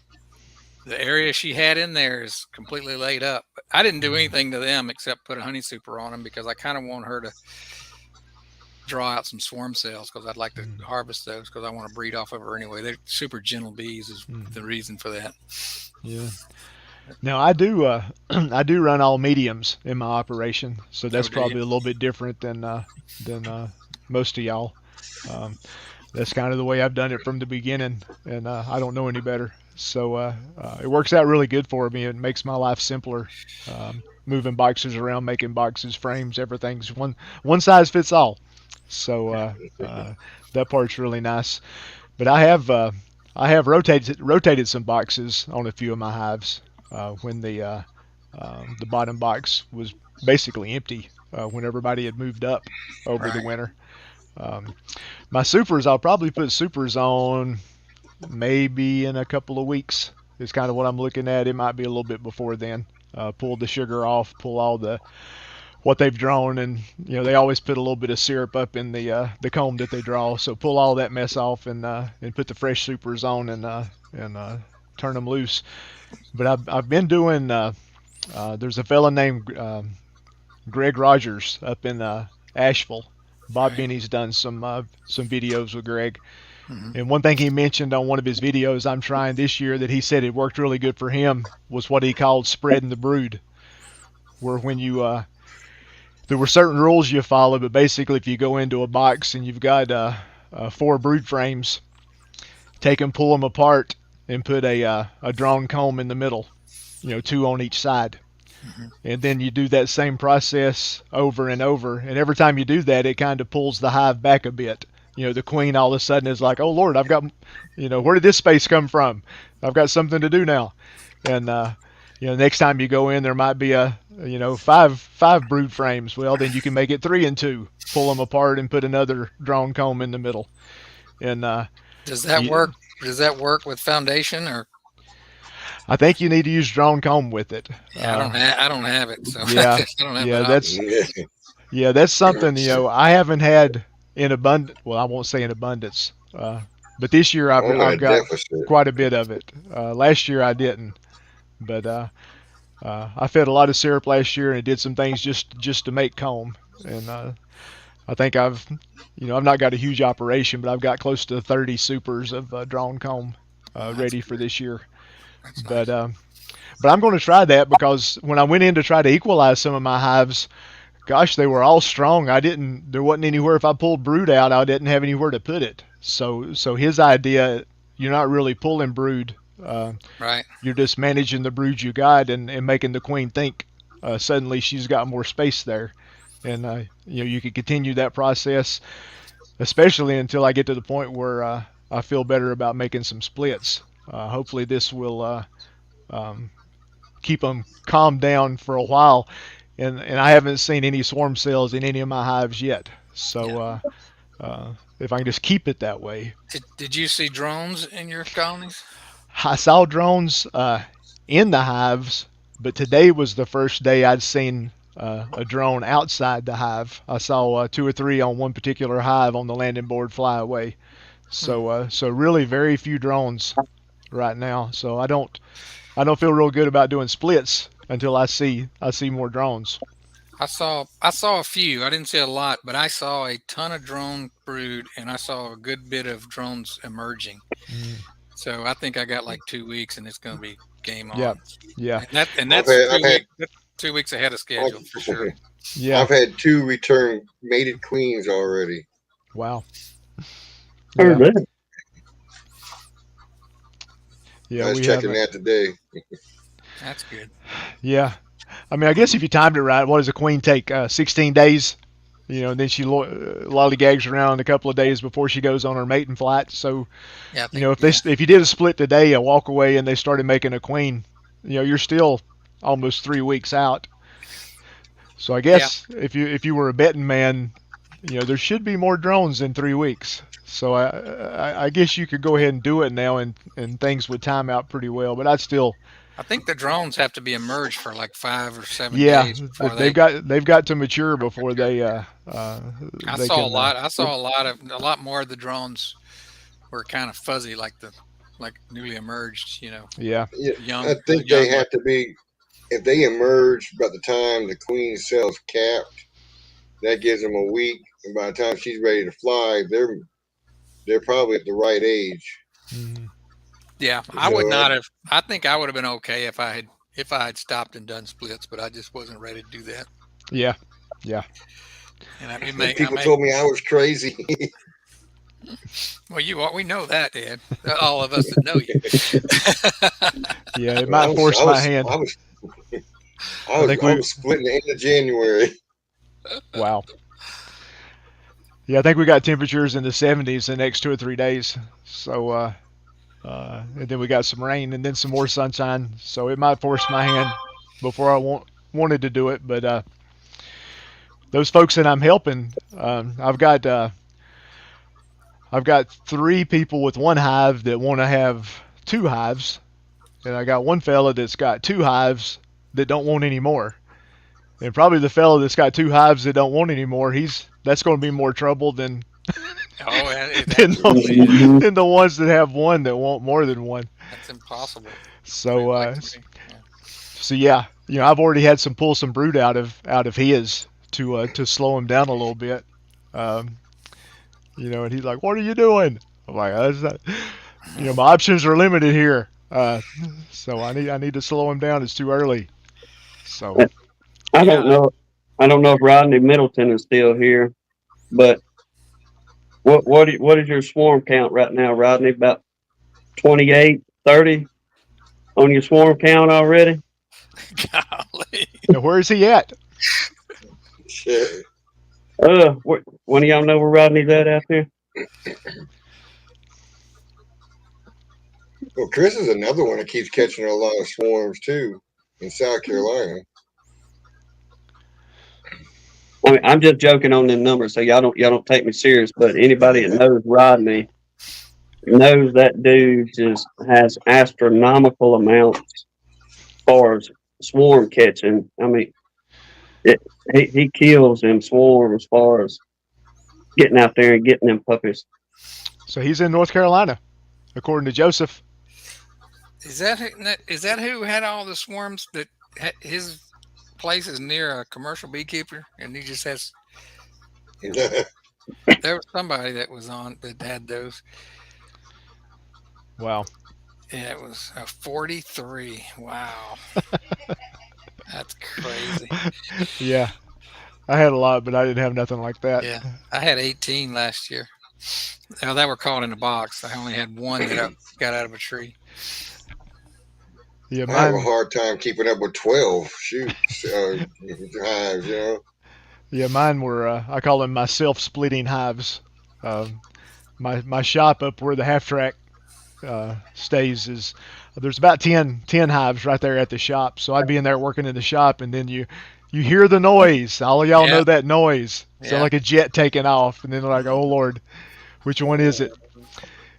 the area she had in there is completely laid up. But I didn't do anything to them except put a honey super on them because I kind of want her to draw out some swarm cells because I'd like to harvest those because I want to breed off of her anyway. They're super gentle bees is the reason for that. Yeah. Now I do I do run all mediums in my operation, so that's do probably you? a little bit different than most of y'all. Um, that's kind of the way I've done it from the beginning, and I don't know any better. So it works out really good for me. It makes my life simpler. Moving boxes around, making boxes, frames, everything's one size fits all. So that part's really nice. But I have rotated some boxes on a few of my hives when the bottom box was basically empty when everybody had moved up over the Right. winter. Um, my supers, I'll probably put supers on maybe in a couple of weeks. Is kind of what I'm looking at. It might be a little bit before then. Pull the sugar off, pull all the what they've drawn, and they always put a little bit of syrup up in the comb that they draw. So pull all that mess off and put the fresh supers on and turn them loose. But I've been doing. There's a fella named Greg Rogers up in Asheville. Bob Right. Benny's done some videos with Greg, Mm-hmm. and one thing he mentioned on one of his videos I'm trying this year that he said it worked really good for him was what he called spreading the brood, where when you there were certain rules you follow, but basically if you go into a box and you've got 4 brood frames, take them, pull them apart, and put a drawn comb in the middle, 2 on each side. Mm-hmm. And then you do that same process over and over. And every time you do that, it kind of pulls the hive back a bit. The queen all of a sudden is like, oh Lord, I've got, where did this space come from? I've got something to do now. And, next time you go in, there might be five brood frames. Well, then you can make it 3 and 2, pull them apart and put another drawn comb in the middle. And, Does that you, work? Does that work with foundation or? I think you need to use drawn comb with it. Yeah, I don't have it, so Yeah, I don't have yeah, that option. that's something I haven't had in abundance. Well, I won't say in abundance, but this year Only a I've got deficit. quite a bit of it. Last year I didn't, but I fed a lot of syrup last year and did some things just to make comb. And I think I've not got a huge operation, but I've got close to 30 supers of drawn comb Oh, that's ready for this year. that's But nice. but I'm going to try that because when I went in to try to equalize some of my hives, gosh, they were all strong. There wasn't anywhere, if I pulled brood out, I didn't have anywhere to put it. So his idea, you're not really pulling brood. Right. You're just managing the brood you got and making the queen think suddenly she's got more space there. And, you can continue that process, especially until I get to the point where I feel better about making some splits. Hopefully this will um, keep them calmed down for a while. And I haven't seen any swarm cells in any of my hives yet. So Yeah. if I can just keep it that way. Did you see drones in your colonies? I saw drones in the hives, but today was the first day I'd seen a drone outside the hive. I saw 2 or 3 on one particular hive on the landing board fly away. Hmm. So really very few drones right now. So I don't feel real good about doing splits until I see more drones. I saw a few. I didn't see a lot, but I saw a ton of drone brood, and I saw a good bit of drones emerging. Mm, So I think I got like 2 weeks, and it's going to be game yeah, on. yeah, And I've that's had, I've two had weeks. 2 weeks ahead of schedule for sure. Yeah. I've had 2 return mated queens already. Wow. Heard Yeah. that. Yeah. I was We checking haven't. that today. That's good. Yeah. I mean, I guess if you timed it right, what does a queen take? 16 days. And then she lollygags around a couple of days before she goes on her mating flight. So, Yeah, I think. if you did a split today, a walk away, and they started making a queen, you're still almost 3 weeks out. So I guess if you were a betting man, there should be more drones in 3 weeks. So I guess you could go ahead and do it now, and things would time out pretty well. But I'd still, I think the drones have to be emerged for like 5 or 7 yeah, days before they've got to mature before they I they saw a can. lot. I saw a lot more of the drones were kind of fuzzy, like newly emerged. Yeah, Yeah, Young. I think young they have to be. If they emerge by the time the queen cell's capped, that gives them a week, and by the time she's ready to fly, they're probably at the right age. hmm Yeah, I would So not have. I think I would have been okay if I had stopped and done splits, but I just wasn't ready to do that. yeah, yeah. And I and people told me I was crazy. well, we know that, Dad. All of us that know you. Yeah, it I might was, force I my was, hand. I was, I think I we. was splitting the end of January. Wow. Yeah, I think we got temperatures in the 70s the next 2 or 3 days. So, and then we got some rain and then some more sunshine. So it might force my hand before I wanted to do it. But those folks that I'm helping, I've got 3 people with one hive that want to have 2 hives, and I got one fella that's got 2 hives that don't want any more. And probably the fella that's got 2 hives that don't want any more, that's going to be more trouble than than, Mhm. than the ones that have one that want more than one. That's impossible. So, Yeah. so yeah, I've already had pull some brood out of his to slow him down a little bit. Um, and he's like, "What are you doing?" I'm like, "That's not, my options are limited here. So I need to slow him down. It's too early." So I Yeah. don't know. I don't know if Rodney Middleton is still here, but what is your swarm count right now, Rodney? About 28, 30 on your swarm count already? Golly. now where is he at? Shit. One of y'all know where Rodney's at out there? Well, Chris is another one that keeps catching a lot of swarms too in South Carolina. I mean, I'm just joking on them numbers, so y'all don't take me serious. But anybody that knows Rodney knows that dude just has astronomical amounts as far as swarm catching. I mean, he kills them swarms as far as getting out there and getting them puppies. So he's in North Carolina, according to Joseph. Is that who had all the swarms? That his place is near a commercial beekeeper, and he just has. There was somebody that was on that had those. Wow. Yeah, it was a 43. Wow, that's crazy. Yeah, I had a lot, but I didn't have nothing like that. Yeah, I had 18 last year. Now that were caught in a box. I only had one that I got out of a tree. Yeah, I have a mine. hard time keeping up with 12 shoots hives. Yeah, mine were. I call them my self-splitting hives. Um, my shop up where the half track stays is there's about 10 hives right there at the shop. So I'd be in there working in the shop, and then you hear the noise. All of y'all know that noise. Sound Yeah. like a jet taking off, and then they're like, "Oh Lord, which one is it?"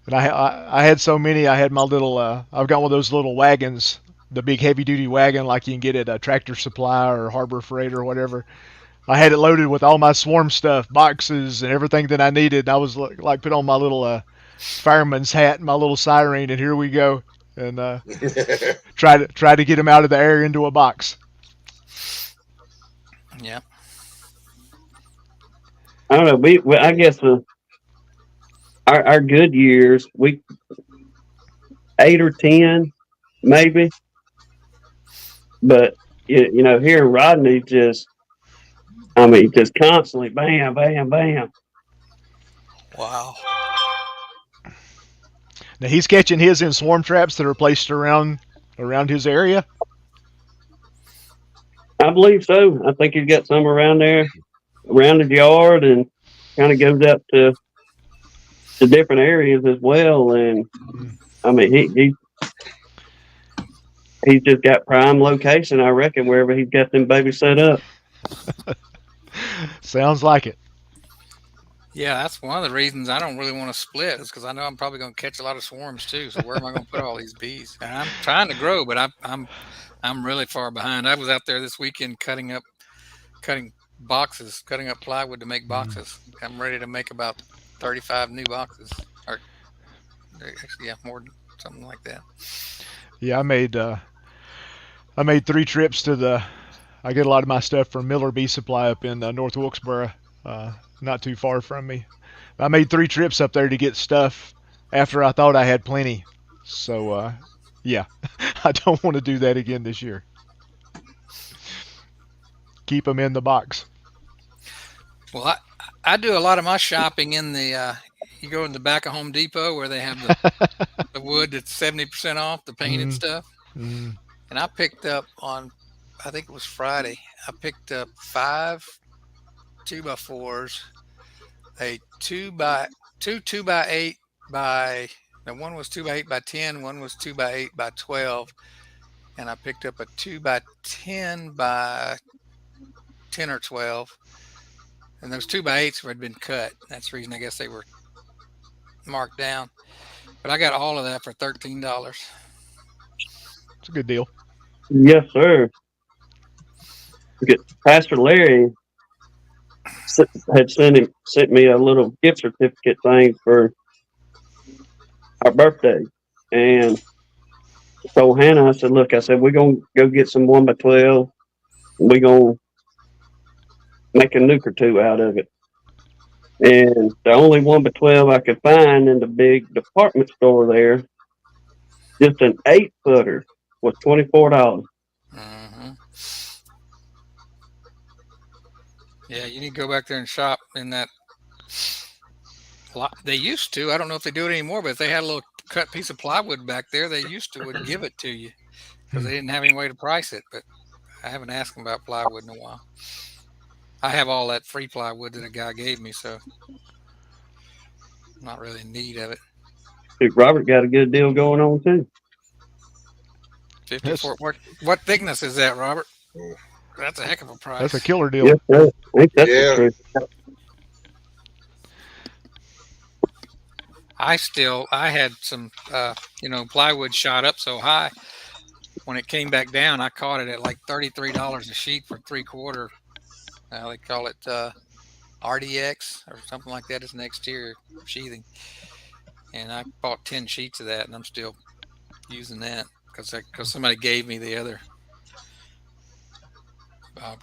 And I had so many. I had my little. I've got one of those little wagons, the big heavy duty wagon like you can get at a Tractor Supply or Harbor Freight or whatever. I had it loaded with all my swarm stuff, boxes and everything that I needed. And I was like put on my little fireman's hat and my little siren, and here we go. And try to get them out of the air into a box. Yeah. I don't know. I guess our good years, we 8 or 10 maybe, but you know, here Rodney just constantly bam, bam, bam. Wow. Now he's catching his in swarm traps that are placed around his area. I believe so. I think he's got some around there, around his yard, and kind of goes out to different areas as well. And I mean, he's just got prime location, I reckon, wherever he's got them babies set up. Sounds like it. Yeah, that's one of the reasons I don't really want to split, is because I know I'm probably going to catch a lot of swarms too. So where am I going to put all these bees? And I'm trying to grow, but I'm really far behind. I was out there this weekend cutting up plywood to make boxes. I'm ready to make about 35 new boxes, or actually, yeah, more, something like that. Yeah, I made 3 trips to I get a lot of my stuff from Miller Bee Supply up in North Wilkesboro, not too far from me. I made 3 trips up there to get stuff after I thought I had plenty. So, yeah, I don't want to do that again this year. Keep them in the box. Well, I do a lot of my shopping in the, you go in the back of Home Depot where they have the wood that's 70% off, the painted stuff. And I picked up on, I think it was Friday, I picked up 5 2x4s, a 2x8 by, now one was 2x8 by 10, one was 2x8 by 12, and I picked up a 2x10 by 10 or 12, and those 2x8s had been cut. That's the reason I guess they were marked down. But I got all of that for $13. It's a good deal. Yes, sir. Pastor Larry had sent me a little gift certificate thing for our birthday, and told Hannah, I said, "Look, I said we're gonna go get some 1x12. We're gonna make a nuke or two out of it." And the only 1x12 I could find in the big department store there, just an 8-footer, was $24. Mm-hmm. Yeah, you need to go back there and shop in that. They used to. I don't know if they do it anymore, but if they had a little cut piece of plywood back there, they used to would give it to you because they didn't have any way to price it. But I haven't asked them about plywood in a while. I have all that free plywood that a guy gave me, so I'm not really in need of it. Dude, Robert got a good deal going on too. 54. What thickness is that, Robert? That's a heck of a price. That's a killer deal. Yes, sir. I think that's the truth. I had some, plywood shot up so high. When it came back down, I caught it at like $33 a sheet for 3/4. They call it RDX or something like that. It's an exterior sheathing. And I bought 10 sheets of that, and I'm still using that because somebody gave me the other.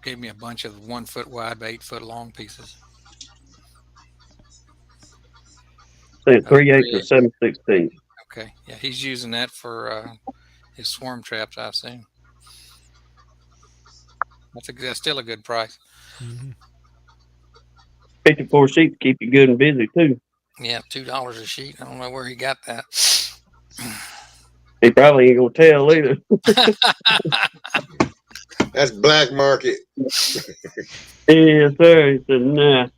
Gave me a bunch of 1 foot wide by 8 foot long pieces. 3/8 or 7/16. Okay, yeah, he's using that for his swarm traps, I assume. That's still a good price. 54 sheets keep you good and busy too. Yeah, $2 a sheet. I don't know where he got that. He probably ain't gonna tell either. That's black market. Yes, sir. He said, nah.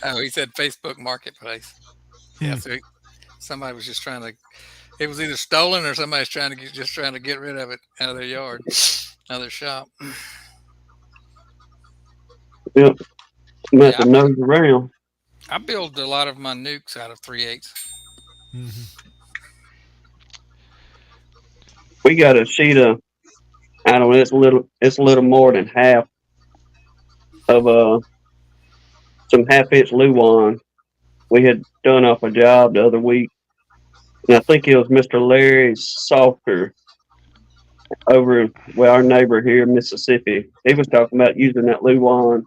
Oh, he said Facebook Marketplace. Yeah, so somebody was just trying to. It was either stolen or somebody's trying to get rid of it out of their yard, out of their shop. Yep. Must have nosed around. I build a lot of my nukes out of 3/8. We got a sheet of, I don't know, it's a little more than half of some 1/2-inch Luan we had done off a job the other week. And I think it was Mr. Larry's softer over our neighbor here in Mississippi. He was talking about using that Luan,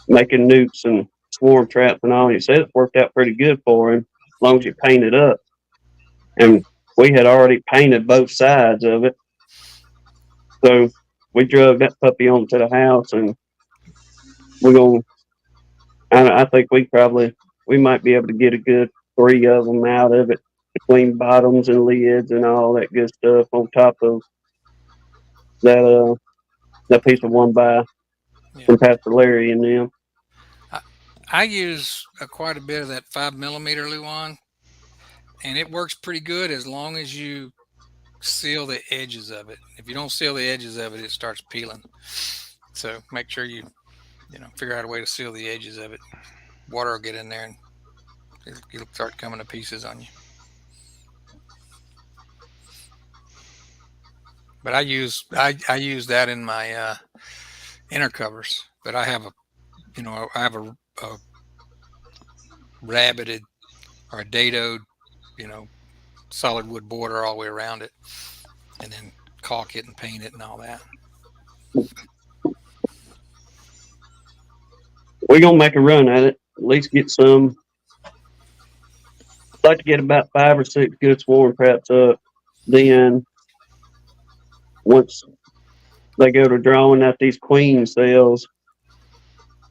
making nukes and swarm traps and all. He said it's worked out pretty good for him as long as you paint it up. And we had already painted both sides of it. So we drug that puppy onto the house, and we're gonna. I think we might be able to get a good 3 of them out of it between bottoms and lids and all that good stuff on top of that piece of 1x Yeah. from Pastor Larry and them. I use quite a bit of that 5mm Luan, and it works pretty good as long as you seal the edges of it. If you don't seal the edges of it, it starts peeling. So make sure you figure out a way to seal the edges of it. Water will get in there and it'll start coming to pieces on you. But I use that in my inner covers. But I have a rabbited or a dadoed, solid wood border all the way around it, and then caulk it and paint it and all that. We're gonna make a run at it. At least get some. I'd like to get about 5 or 6 good swarm traps up. Then once they go to drawing out these queen cells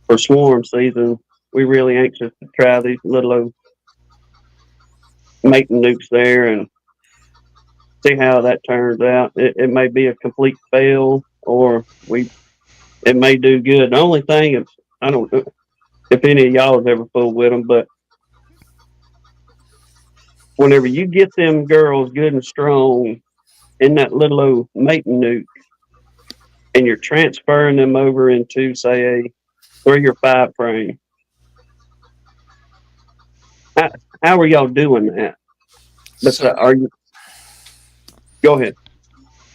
for swarm season, we really anxious to try these little old mating nukes there and see how that turns out. It may be a complete fail, or it may do good. The only thing is, I don't know if any of y'all has ever fooled with them, but whenever you get them girls good and strong in that little old mating nuke, and you're transferring them over into, say, a 3 or 5 frame, how are y'all doing that? So, Go ahead.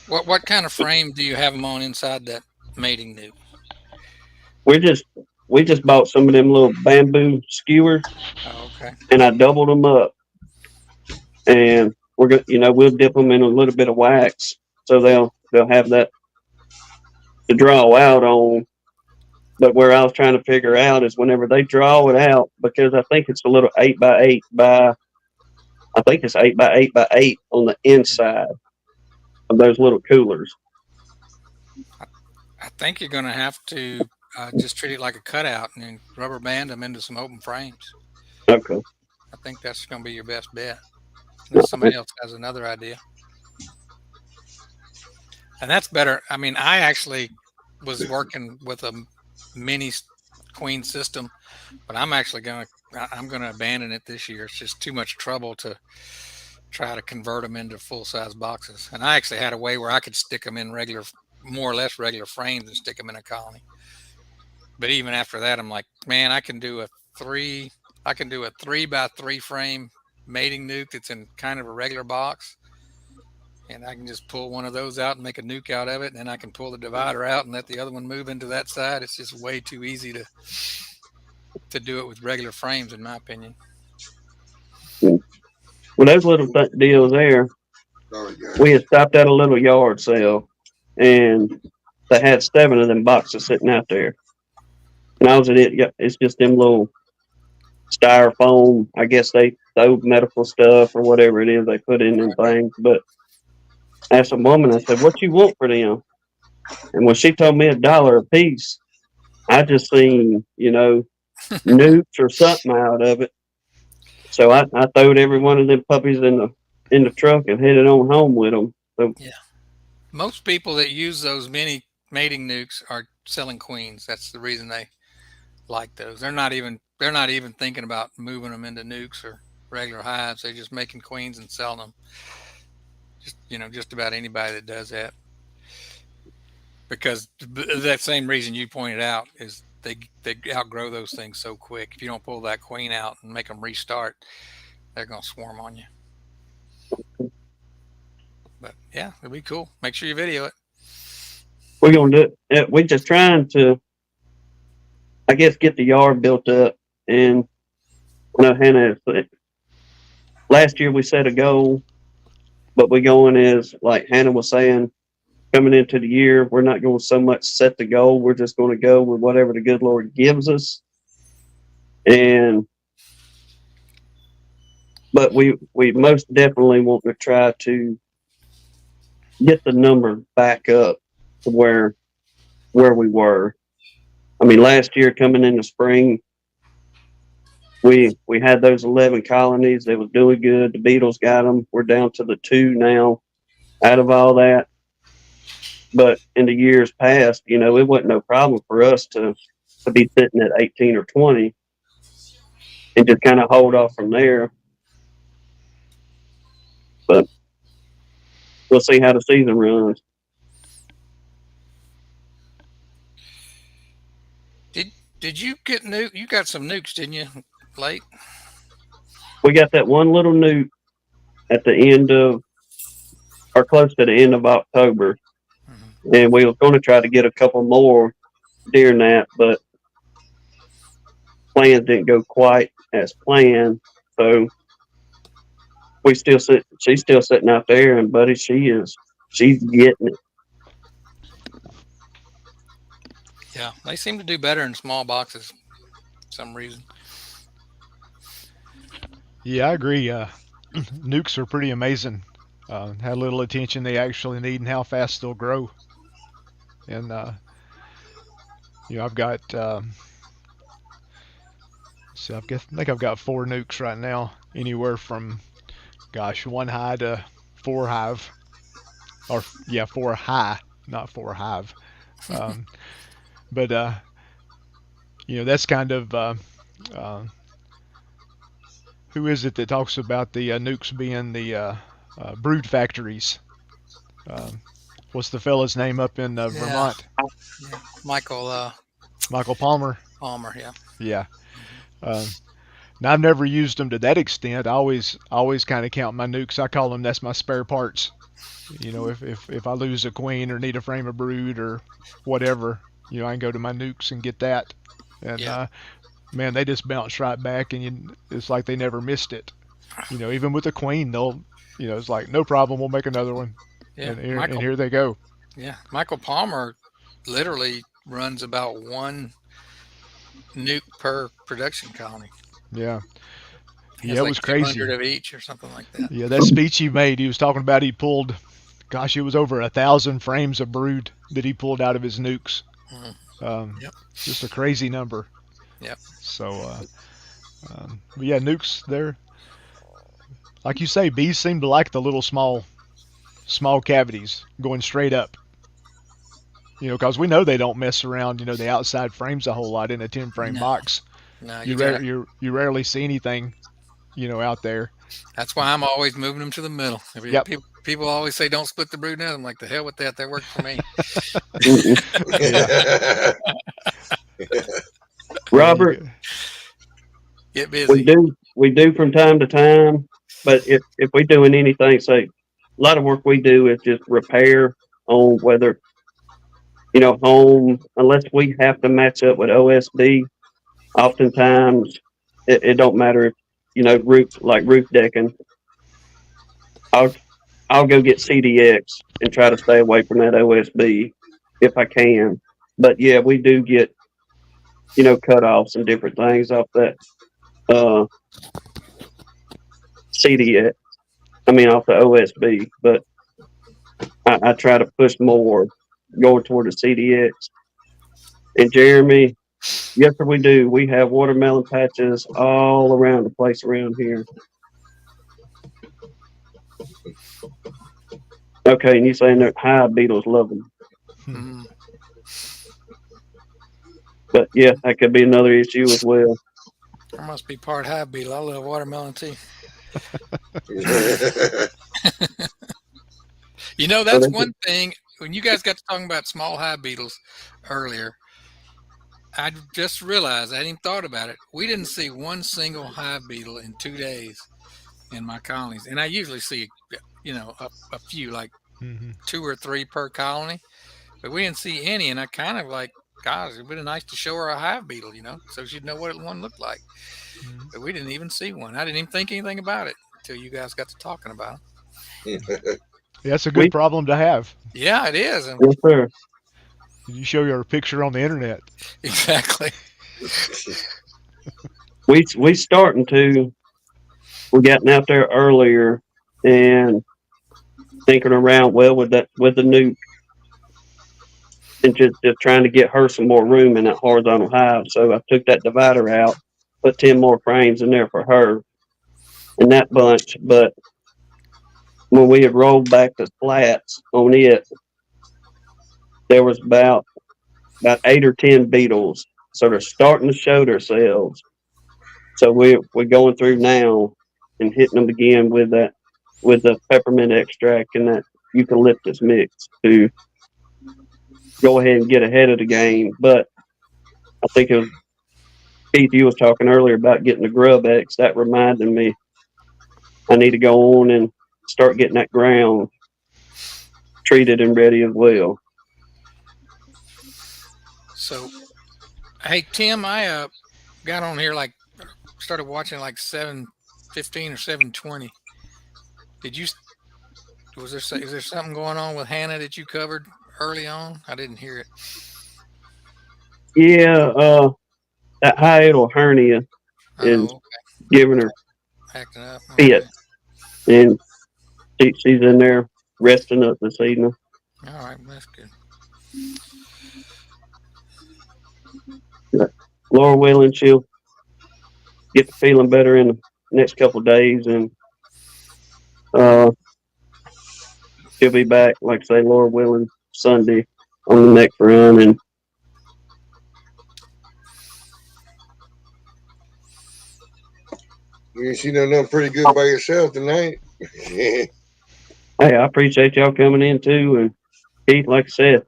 what kind of frame do you have them on inside that mating nuke? We just bought some of them little bamboo skewers. Oh, okay. And I doubled them up, and we're gonna, we'll dip them in a little bit of wax, so they'll have that to draw out on. But where I was trying to figure out is whenever they draw it out, because I think it's a little 8x8 I think it's 8x8x8 on the inside of those little coolers. I think you're going to have to just treat it like a cutout and then rubber band them into some open frames. Okay. I think that's going to be your best bet. Unless somebody else has another idea. And that's better. I mean, I actually was working with a mini queen system, but I'm going to abandon it this year. It's just too much trouble to try to convert them into full-size boxes. And I actually had a way where I could stick them in more or less regular frames and stick them in a colony. But even after that, I'm like, man, I can do a 3x3 frame mating nuke that's in kind of a regular box. And I can just pull one of those out and make a nuke out of it. And then I can pull the divider out and let the other one move into that side. It's just way too easy to do it with regular frames, in my opinion. Well, those little deals there, we had stopped at a little yard sale, and they had 7 of them boxes sitting out there. And I was in it. It's just them little styrofoam. I guess they throw medical stuff or whatever it is they put in them things. But I asked a woman, I said, "What you want for them?" And when she told me $1 a piece, I just seen, nukes or something out of it. So I throwed every one of them puppies in the truck and headed on home with them. So, yeah. Most people that use those mini mating nukes are selling queens. That's the reason they like those. They're not even thinking about moving them into nukes or regular hives. They're just making queens and selling them. Just about anybody that does that. Because that same reason you pointed out is they outgrow those things so quick. If you don't pull that queen out and make them restart, they're going to swarm on you. But yeah, it'll be cool. Make sure you video it. We're going to do it. We're just trying to, I guess, get the yard built up. And Hannah, last year we set a goal, but we're going is, like Hannah was saying, coming into the year, we're not going to so much set the goal. We're just going to go with whatever the good Lord gives us. But we most definitely want to try to get the number back up to where we were. I mean, last year coming in the spring, we had those 11 colonies. They was doing good. The beetles got them. We're down to the 2 now out of all that. But in the years past, you know, it wasn't no problem for us to be sitting at 18 or 20 and just kind of hold off from there. But we'll see how the season runs. Did you get nuke? You got some nukes, didn't you? Late. We got that one little nuke at the end of, or close to the end of October, and we were going to try to get a couple more during that, but plans didn't go quite as planned. So she's still sitting out there, and buddy, she's getting it. Yeah, they seem to do better in small boxes for some reason. Yeah, I agree. Nukes are pretty amazing. How little attention they actually need and how fast they'll grow. And you know, I've got I think I've got 4 nukes right now, anywhere from 1 high to 4 hive, or 4 high, not 4 hive. But you know, that's kind of who is it that talks about the nukes being the brood factories? What's the fella's name up in Vermont? Yeah. Michael Palmer. Palmer, yeah. Yeah. Now I've never used them to that extent. I always kind of count my nukes. I call them, that's my spare parts. You know, if I lose a queen or need a frame of brood or whatever, you know, I can go to my nukes and get that. And man, they just bounce right back, and it's like they never missed it. You know, even with a queen, they'll, you know, it's like, no problem, we'll make another one. Yeah, and here they go. Yeah, Michael Palmer literally runs about 1 nuke per production colony. Yeah. It was crazy. 200 of each or something like that. Yeah, that speech he made, he was talking about he pulled, it was over 1,000 frames of brood that he pulled out of his nukes. Just a crazy number. Yep. So, but yeah, nukes, they're, like you say, bees seem to like the little small cavities going straight up. You know, because we know they don't mess around, you know, the outside frames a whole lot in a 10-frame box. No, you rarely see anything, you know, out there. That's why I'm always moving them to the middle. Yep. People always say don't split the brood. I'm like, the hell with that. That worked for me. Robert, get busy. We do from time to time, but if we're doing anything, say a lot of work we do is just repair on whether, you know, home, unless we have to match up with OSB. Oftentimes, it don't matter if, you know, roof decking. I'll go get CDX and try to stay away from that OSB if I can. But yeah, we do get, you know, cutoffs and different things off that CDX. I mean, off the OSB. But I try to push more going toward the CDX. And Jeremy, yes, sir, we do. We have watermelon patches all around the place around here. Okay, and you're saying that hive beetles love them. Mm-hmm. But yeah, that could be another issue as well. I must be part hive beetle. I love watermelon too. You know, that's one thing. When you guys got to talking about small hive beetles earlier, I just realized, I hadn't even thought about it. We didn't see one single hive beetle in 2 days in my colonies. And I usually see, you know, a few, like 2 or 3 per colony. But we didn't see any. And I kind of like, gosh, it would have been nice to show her a hive beetle, you know, so she'd know what one looked like. But we didn't even see one. I didn't even think anything about it until you guys got to talking about it. Yeah, that's a good problem to have. Yeah, it is. Yes, sir. You show your picture on the internet. Exactly. We starting to. We're getting out there earlier and thinking around. Well, with the nuke, and just trying to get her some more room in that horizontal hive. So I took that divider out, put 10 more frames in there for her in that bunch. But when we had rolled back the slats on it, there was about 8 or 10 beetles. So they're starting to show themselves. So we're going through now and hitting them again with the peppermint extract and that eucalyptus mix to go ahead and get ahead of the game. But I think it was Keith, you was talking earlier about getting the grub X. That reminded me I need to go on and start getting that ground treated and ready as well. So, hey Tim, I got on here like started watching like 7:15 or 7:20. Did you? Is there something going on with Hannah that you covered early on? I didn't hear it. Yeah, that hiatal hernia is Oh, giving her acting up. Okay. fits, and she's in there resting up this evening. All right, that's good. Laura willing, she'll get to feeling better in the next couple of days, and she'll be back, like I say, Laura willing, Sunday on the next run. And She done done pretty good by yourself tonight. hey, I appreciate y'all coming in too. And Keith, like I said,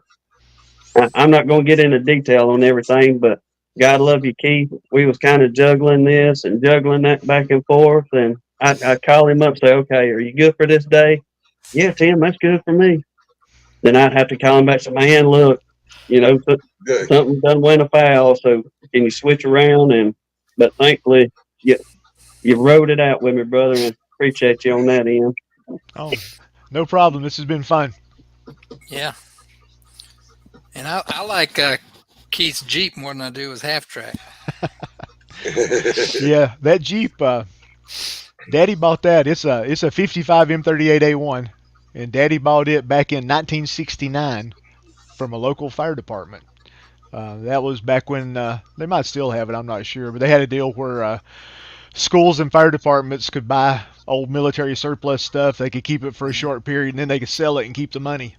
I'm not going to get into detail on everything, but God love you, Keith. We was kind of juggling this and juggling that back and forth, and I'd call him up and say, okay, are you good for this day? Yeah, Tim, that's good for me. Then I'd have to call him back and say, man, look, Good. something done went afoul, so can you switch around? But thankfully, you wrote it out with me, brother, and appreciate you on that end. Oh, no problem. This has been fun. Yeah. And I like Keith's Jeep more than I do his half track. Yeah, that Jeep, Daddy bought that. It's a 55 M38A1, and Daddy bought it back in 1969 from a local fire department. That was back when they might still have it. I'm not sure, but they had a deal where schools and fire departments could buy old military surplus stuff. They could keep it for a short period, and then they could sell it and keep the money.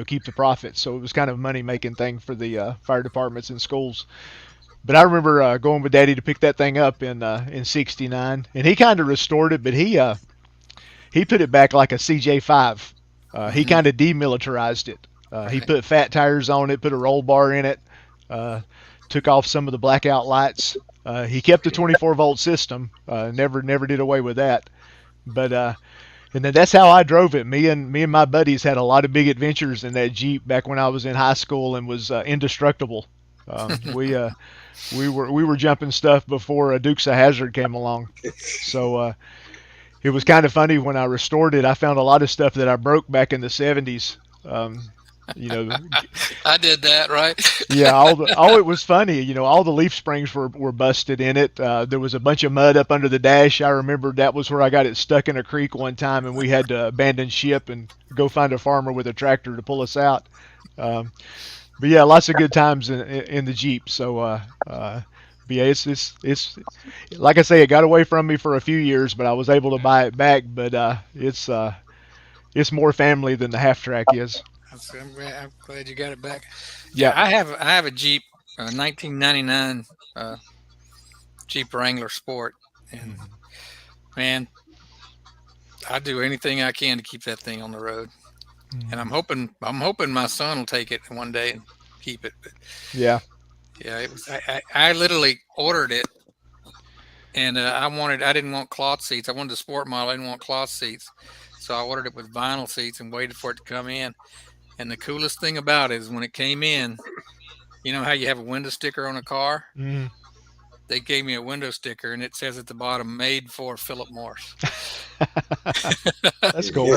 Keep the profits. So it was kind of a money-making thing for the fire departments and schools. But I remember going with Daddy to pick that thing up in '69, and he kind of restored it, but he put it back like a CJ5. He kind of demilitarized it. He put fat tires on it, put a roll bar in it, took off some of the blackout lights. He kept the 24-volt system. Never did away with that. But and then that's how I drove it. Me and my buddies had a lot of big adventures in that Jeep back when I was in high school and was indestructible. We were jumping stuff before Dukes of Hazzard came along. So it was kind of funny when I restored it. I found a lot of stuff that I broke back in the '70s. I did that, right? Yeah, it was funny. All the leaf springs were busted in it. There was a bunch of mud up under the dash. I remember that was where I got it stuck in a creek one time, and we had to abandon ship and go find a farmer with a tractor to pull us out. But yeah, lots of good times in the Jeep. So but yeah, it's like I say, it got away from me for a few years, but I was able to buy it back. But it's more family than the half track is. I'm glad you got it back. Yeah. I have a Jeep, 1999 Jeep Wrangler Sport, and man, I do anything I can to keep that thing on the road. And I'm hoping my son will take it one day and keep it. But yeah, it was. I literally ordered it, and I didn't want cloth seats. I wanted the sport model. I didn't want cloth seats, so I ordered it with vinyl seats and waited for it to come in. And the coolest thing about it is when it came in, you know how you have a window sticker on a car? Mm. They gave me a window sticker, and it says at the bottom, "Made for Philip Morris." That's cool.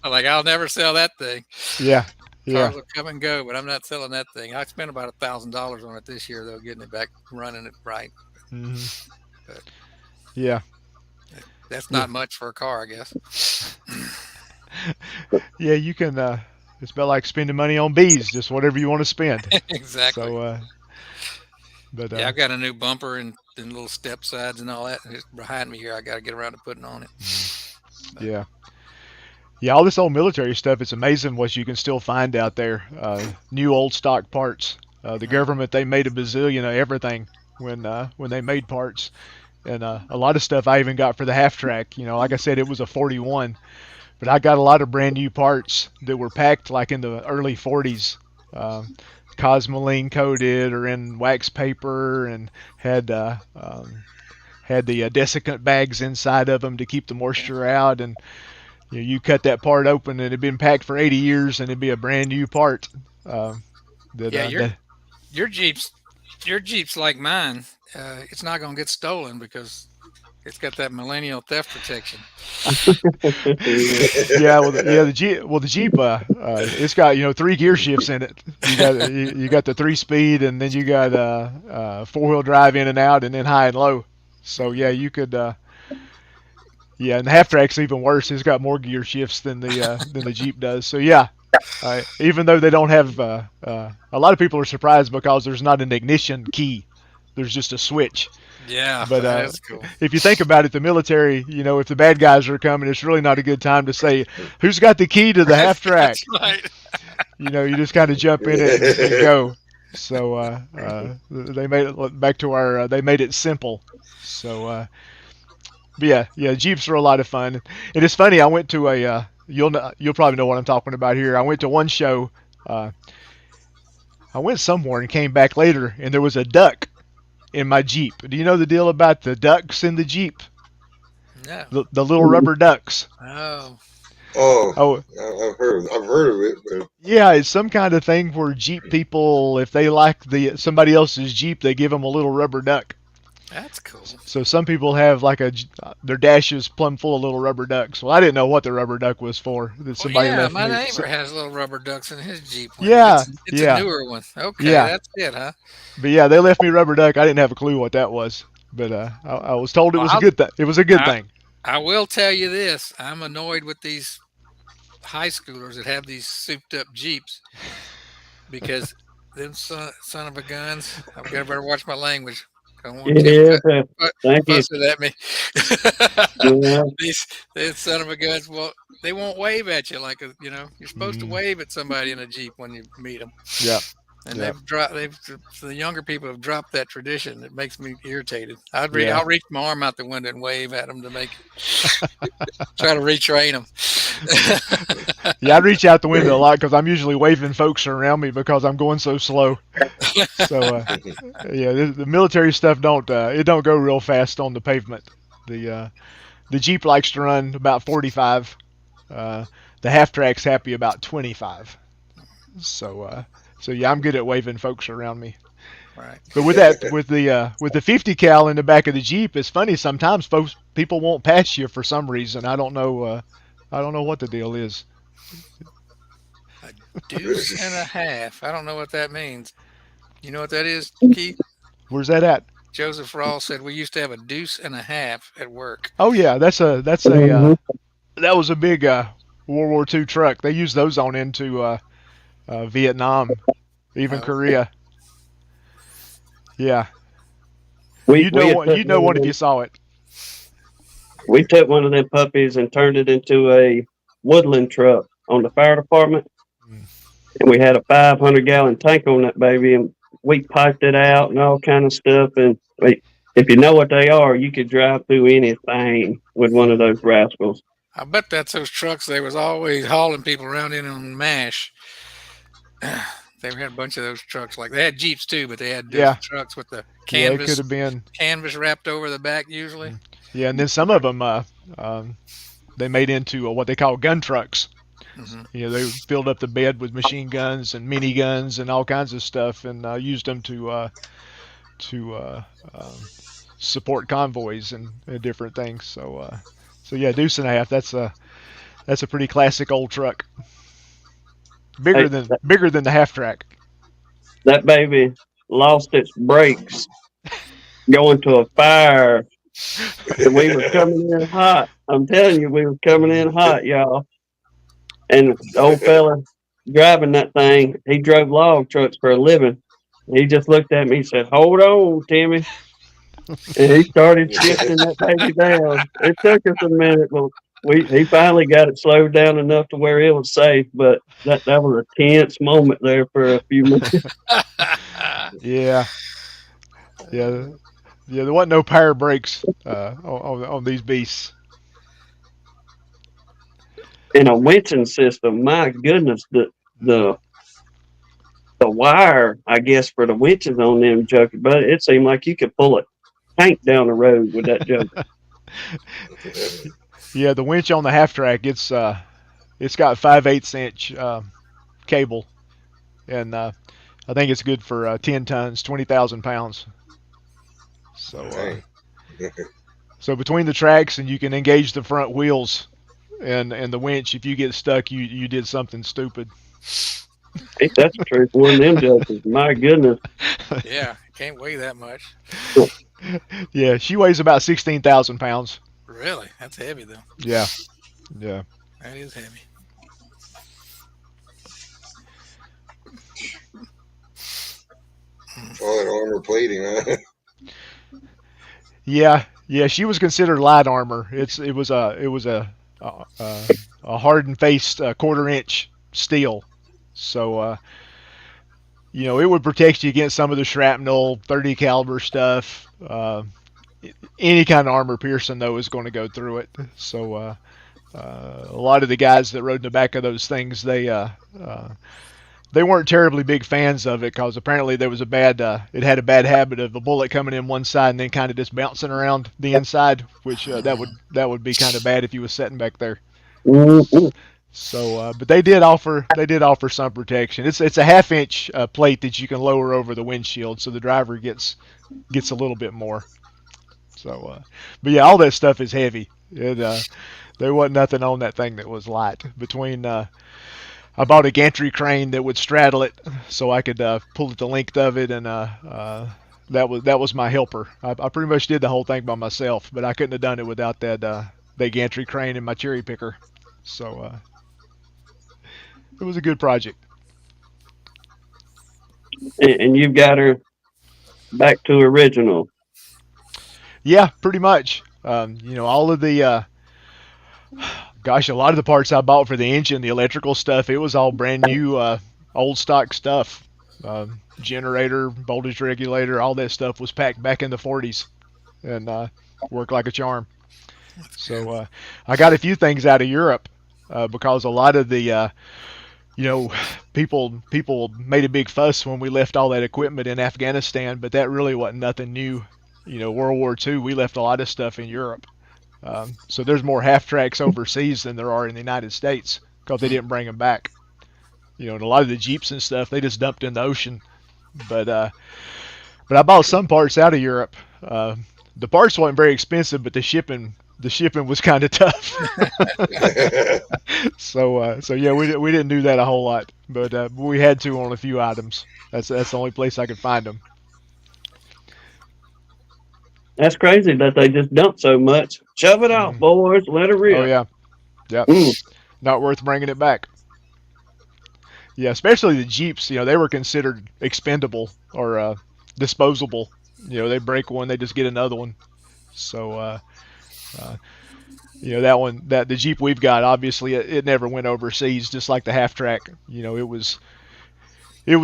I'm like, I'll never sell that thing. Yeah. Cars will come and go, but I'm not selling that thing. I spent about $1,000 on it this year, though, getting it back running it right. Mm-hmm. But yeah. That's not much for a car, I guess. Yeah, you can it's about like spending money on bees, just whatever you want to spend. Exactly. So, but Yeah, I've got a new bumper and little step sides and all that. It's behind me here. I got to get around to putting on it. But, yeah, yeah, all this old military stuff. It's amazing what you can still find out there. New old stock parts. The government, they made a bazillion of everything when they made parts, and a lot of stuff I even got for the half track. Like I said, it was a 41, but I got a lot of brand new parts that were packed like in the early 40s. Cosmoline coated or in wax paper, and had the desiccant bags inside of them to keep the moisture out. And you cut that part open, and it had been packed for 80 years, and it'd be a brand new part. yeah, your Jeep's like mine. It's not going to get stolen because it's got that millennial theft protection. Yeah, the Jeep, it's got 3 gear shifts in it. You got the 3-speed, and then you got 4-wheel drive in and out, and then high and low. So yeah, you could. Yeah, and the half track's even worse. It's got more gear shifts than the Jeep does. So yeah, even though they don't have, a lot of people are surprised because there's not an ignition key. There's just a switch. Yeah, But that's cool. if you think about it, the military, if the bad guys are coming, it's really not a good time to say, "Who's got the key to the half track?" That's right. You just kind of jump in it and go. So they made it back to our. They made it simple. So, but yeah, Jeeps are a lot of fun, and it's funny. I went to a. You'll probably know what I'm talking about here. I went to one show. I went somewhere and came back later, and there was a duck in my Jeep. Do you know the deal about the ducks in the Jeep? No. The little rubber ducks. Oh. Oh, I've heard of it. But Yeah, it's some kind of thing where Jeep people, if they like somebody else's Jeep, they give them a little rubber duck. That's cool. So some people have like their dash is plumb full of little rubber ducks. Well, I didn't know what the rubber duck was for. That somebody left my me. neighbor has little rubber ducks in his Jeep. Yeah, it's yeah. a newer one. Okay, Yeah. that's it, huh? But yeah, they left me rubber duck. I didn't have a clue what that was, but I was told it was a good thing. It was a good thing. I will tell you this: I'm annoyed with these high schoolers that have these souped up Jeeps because them son of a guns. I better watch my language. I don't want Yeah, thank you. fussing at me. Yeah. These son of a guns. Well, they won't wave at you like you're supposed to wave at somebody in a Jeep when you meet them. Yeah. And Yeah. the younger people have dropped that tradition. It makes me irritated. I'll reach my arm out the window and wave at them to try to retrain them. Yeah, I reach out the window a lot because I'm usually waving folks around me because I'm going so slow. So yeah, the military stuff don't go real fast on the pavement. The Jeep likes to run about 45. The half track's happy about 25. So yeah, I'm good at waving folks around me. Right. But with the 50 cal in the back of the Jeep, it's funny. Sometimes people won't pass you for some reason. I don't know what the deal is. A deuce and a half. I don't know what that means. You know what that is, Keith? Where's that at? Joseph Rawls said we used to have a deuce and a half at work. Oh yeah, that was a big World War II truck. They used those on into Vietnam, even Korea. Yeah, you'd know one if you saw it. We took one of them puppies and turned it into a woodland truck on the fire department. And we had a 500-gallon tank on that baby, and we piped it out and all kind of stuff. And if you know what they are, you could drive through anything with one of those rascals. I bet that's those trucks they was always hauling people around in on MASH. They had a bunch of those trucks. Like they had Jeeps too, but they had different trucks with the canvas. Yeah, it could have been canvas wrapped over the back usually. Yeah, and then some of them they made into what they call gun trucks. Mm-hmm. They filled up the bed with machine guns and mini guns and all kinds of stuff, and used them to support convoys and different things. So yeah, deuce and a half. That's a pretty classic old truck. Bigger than the half track. That baby lost its brakes going to a fire. And we were coming in hot. I'm telling you, we were coming in hot, y'all. And the old fella driving that thing. He drove log trucks for a living. He just looked at me and said, "Hold on, Timmy." And he started shifting that baby down. It took us a minute, but he finally got it slowed down enough to where it was safe. But that was a tense moment there for a few minutes. Yeah, yeah, yeah. There wasn't no power brakes on these beasts. In a winching system, my goodness, the the wire, I guess, for the winches on them jokers, but it seemed like you could pull a tank down the road with that joker. Yeah, the winch on the half track, it's got 5/8 inch cable, and I think it's good for 10 tons, 20,000 pounds. So so between the tracks, and you can engage the front wheels and the winch. If you get stuck, you did something stupid. Ain't that the truth? One of them jokers, my goodness. Yeah, can't weigh that much. Yeah, she weighs about 16,000 pounds. Really? That's heavy though. Yeah, yeah. That is heavy. All that armor plating, huh? Yeah, yeah, she was considered light armor. It was a hardened faced 1/4 inch steel, so it would protect you against some of the shrapnel, 30 caliber stuff. Any kind of armor piercing though is going to go through it. So a lot of the guys that rode in the back of those things, they weren't terribly big fans of it because apparently there was it had a bad habit of a bullet coming in one side and then kind of just bouncing around the inside, which that would be kind of bad if you was sitting back there. Mm-hmm. So, but they did offer some protection. It's a 1/2 inch plate that you can lower over the windshield, so the driver gets a little bit more. So, but yeah, all that stuff is heavy. There wasn't nothing on that thing that was light. I bought a gantry crane that would straddle it, so I could pull it the length of it, and that was my helper. I pretty much did the whole thing by myself, but I couldn't have done it without that gantry crane and my cherry picker. So it was a good project. And you've got her back to original. Yeah, pretty much. All of the gosh, a lot of the parts I bought for the engine, the electrical stuff, it was all brand new, old stock stuff. Generator, voltage regulator, all that stuff was packed back in the 40s and worked like a charm. So I got a few things out of Europe because a lot of the people made a big fuss when we left all that equipment in Afghanistan, but that really wasn't nothing new. World War II, we left a lot of stuff in Europe. So there's more half tracks overseas than there are in the United States because they didn't bring them back. And a lot of the Jeeps and stuff they just dumped in the ocean. But I bought some parts out of Europe. The parts weren't very expensive, but the shipping was kind of tough. So yeah, we didn't do that a whole lot, but we had to on a few items. That's the only place I could find them. That's crazy that they just dump so much. Shove it off, boys. Let it rip. Oh yeah, yeah. Not worth bringing it back. Yeah, especially the Jeeps. They were considered expendable or disposable. They break one, they just get another one. So the Jeep we've got, obviously it never went overseas, just like the half track. It was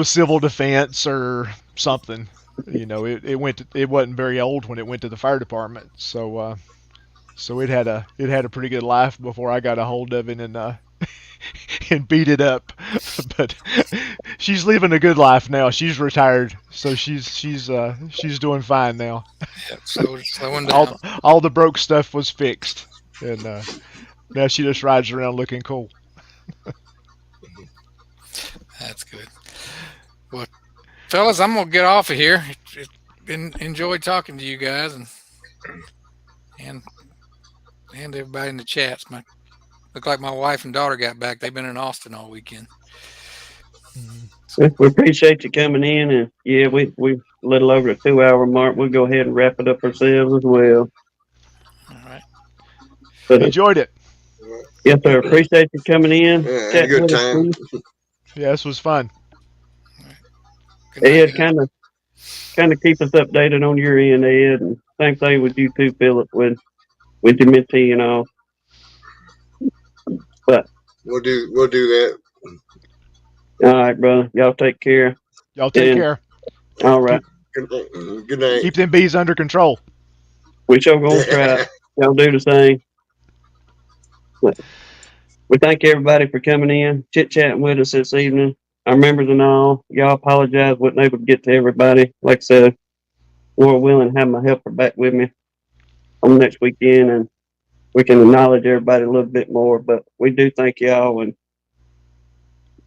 civil defense or something. It wasn't very old when it went to the fire department. So it had a pretty good life before I got a hold of it and and beat it up. But she's living a good life now. She's retired, so she's doing fine now. Yeah, so slowing down. All the broke stuff was fixed, and now she just rides around looking cool. That's good. Well, fellas, I'm gonna get off of here. It's been enjoyed talking to you guys and everybody in the chats. Look like my wife and daughter got back. They've been in Austin all weekend. We appreciate you coming in, and yeah, we a little over the 2-hour mark. We'll go ahead and wrap it up ourselves as well. All right. But, Enjoyed it. yes, sir. Appreciate you coming in. Yeah, had a good time. Yeah, this was fun. Good night, Ed, guys. kind of Good night, Ed, guys. kind of keep us updated on your end, Ed, and same thing with you too, Philip, with your mentee and all. But We'll do that. all right, brother, y'all take care. Y'all take And care. all right, Good night. Keep them bees under control. we sure gonna try. Y'all do the same. But we thank everybody for coming in, chit chatting with us this evening. Our members and all, y'all apologize, wasn't able to get to everybody. Like I said, Lord willing, have my helper back with me on next weekend, and we can acknowledge everybody a little bit more. But we do thank y'all, and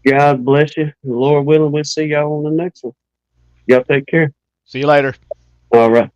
God bless you. Lord willing, we'll see y'all on the next one. Y'all take care. See you later. All right.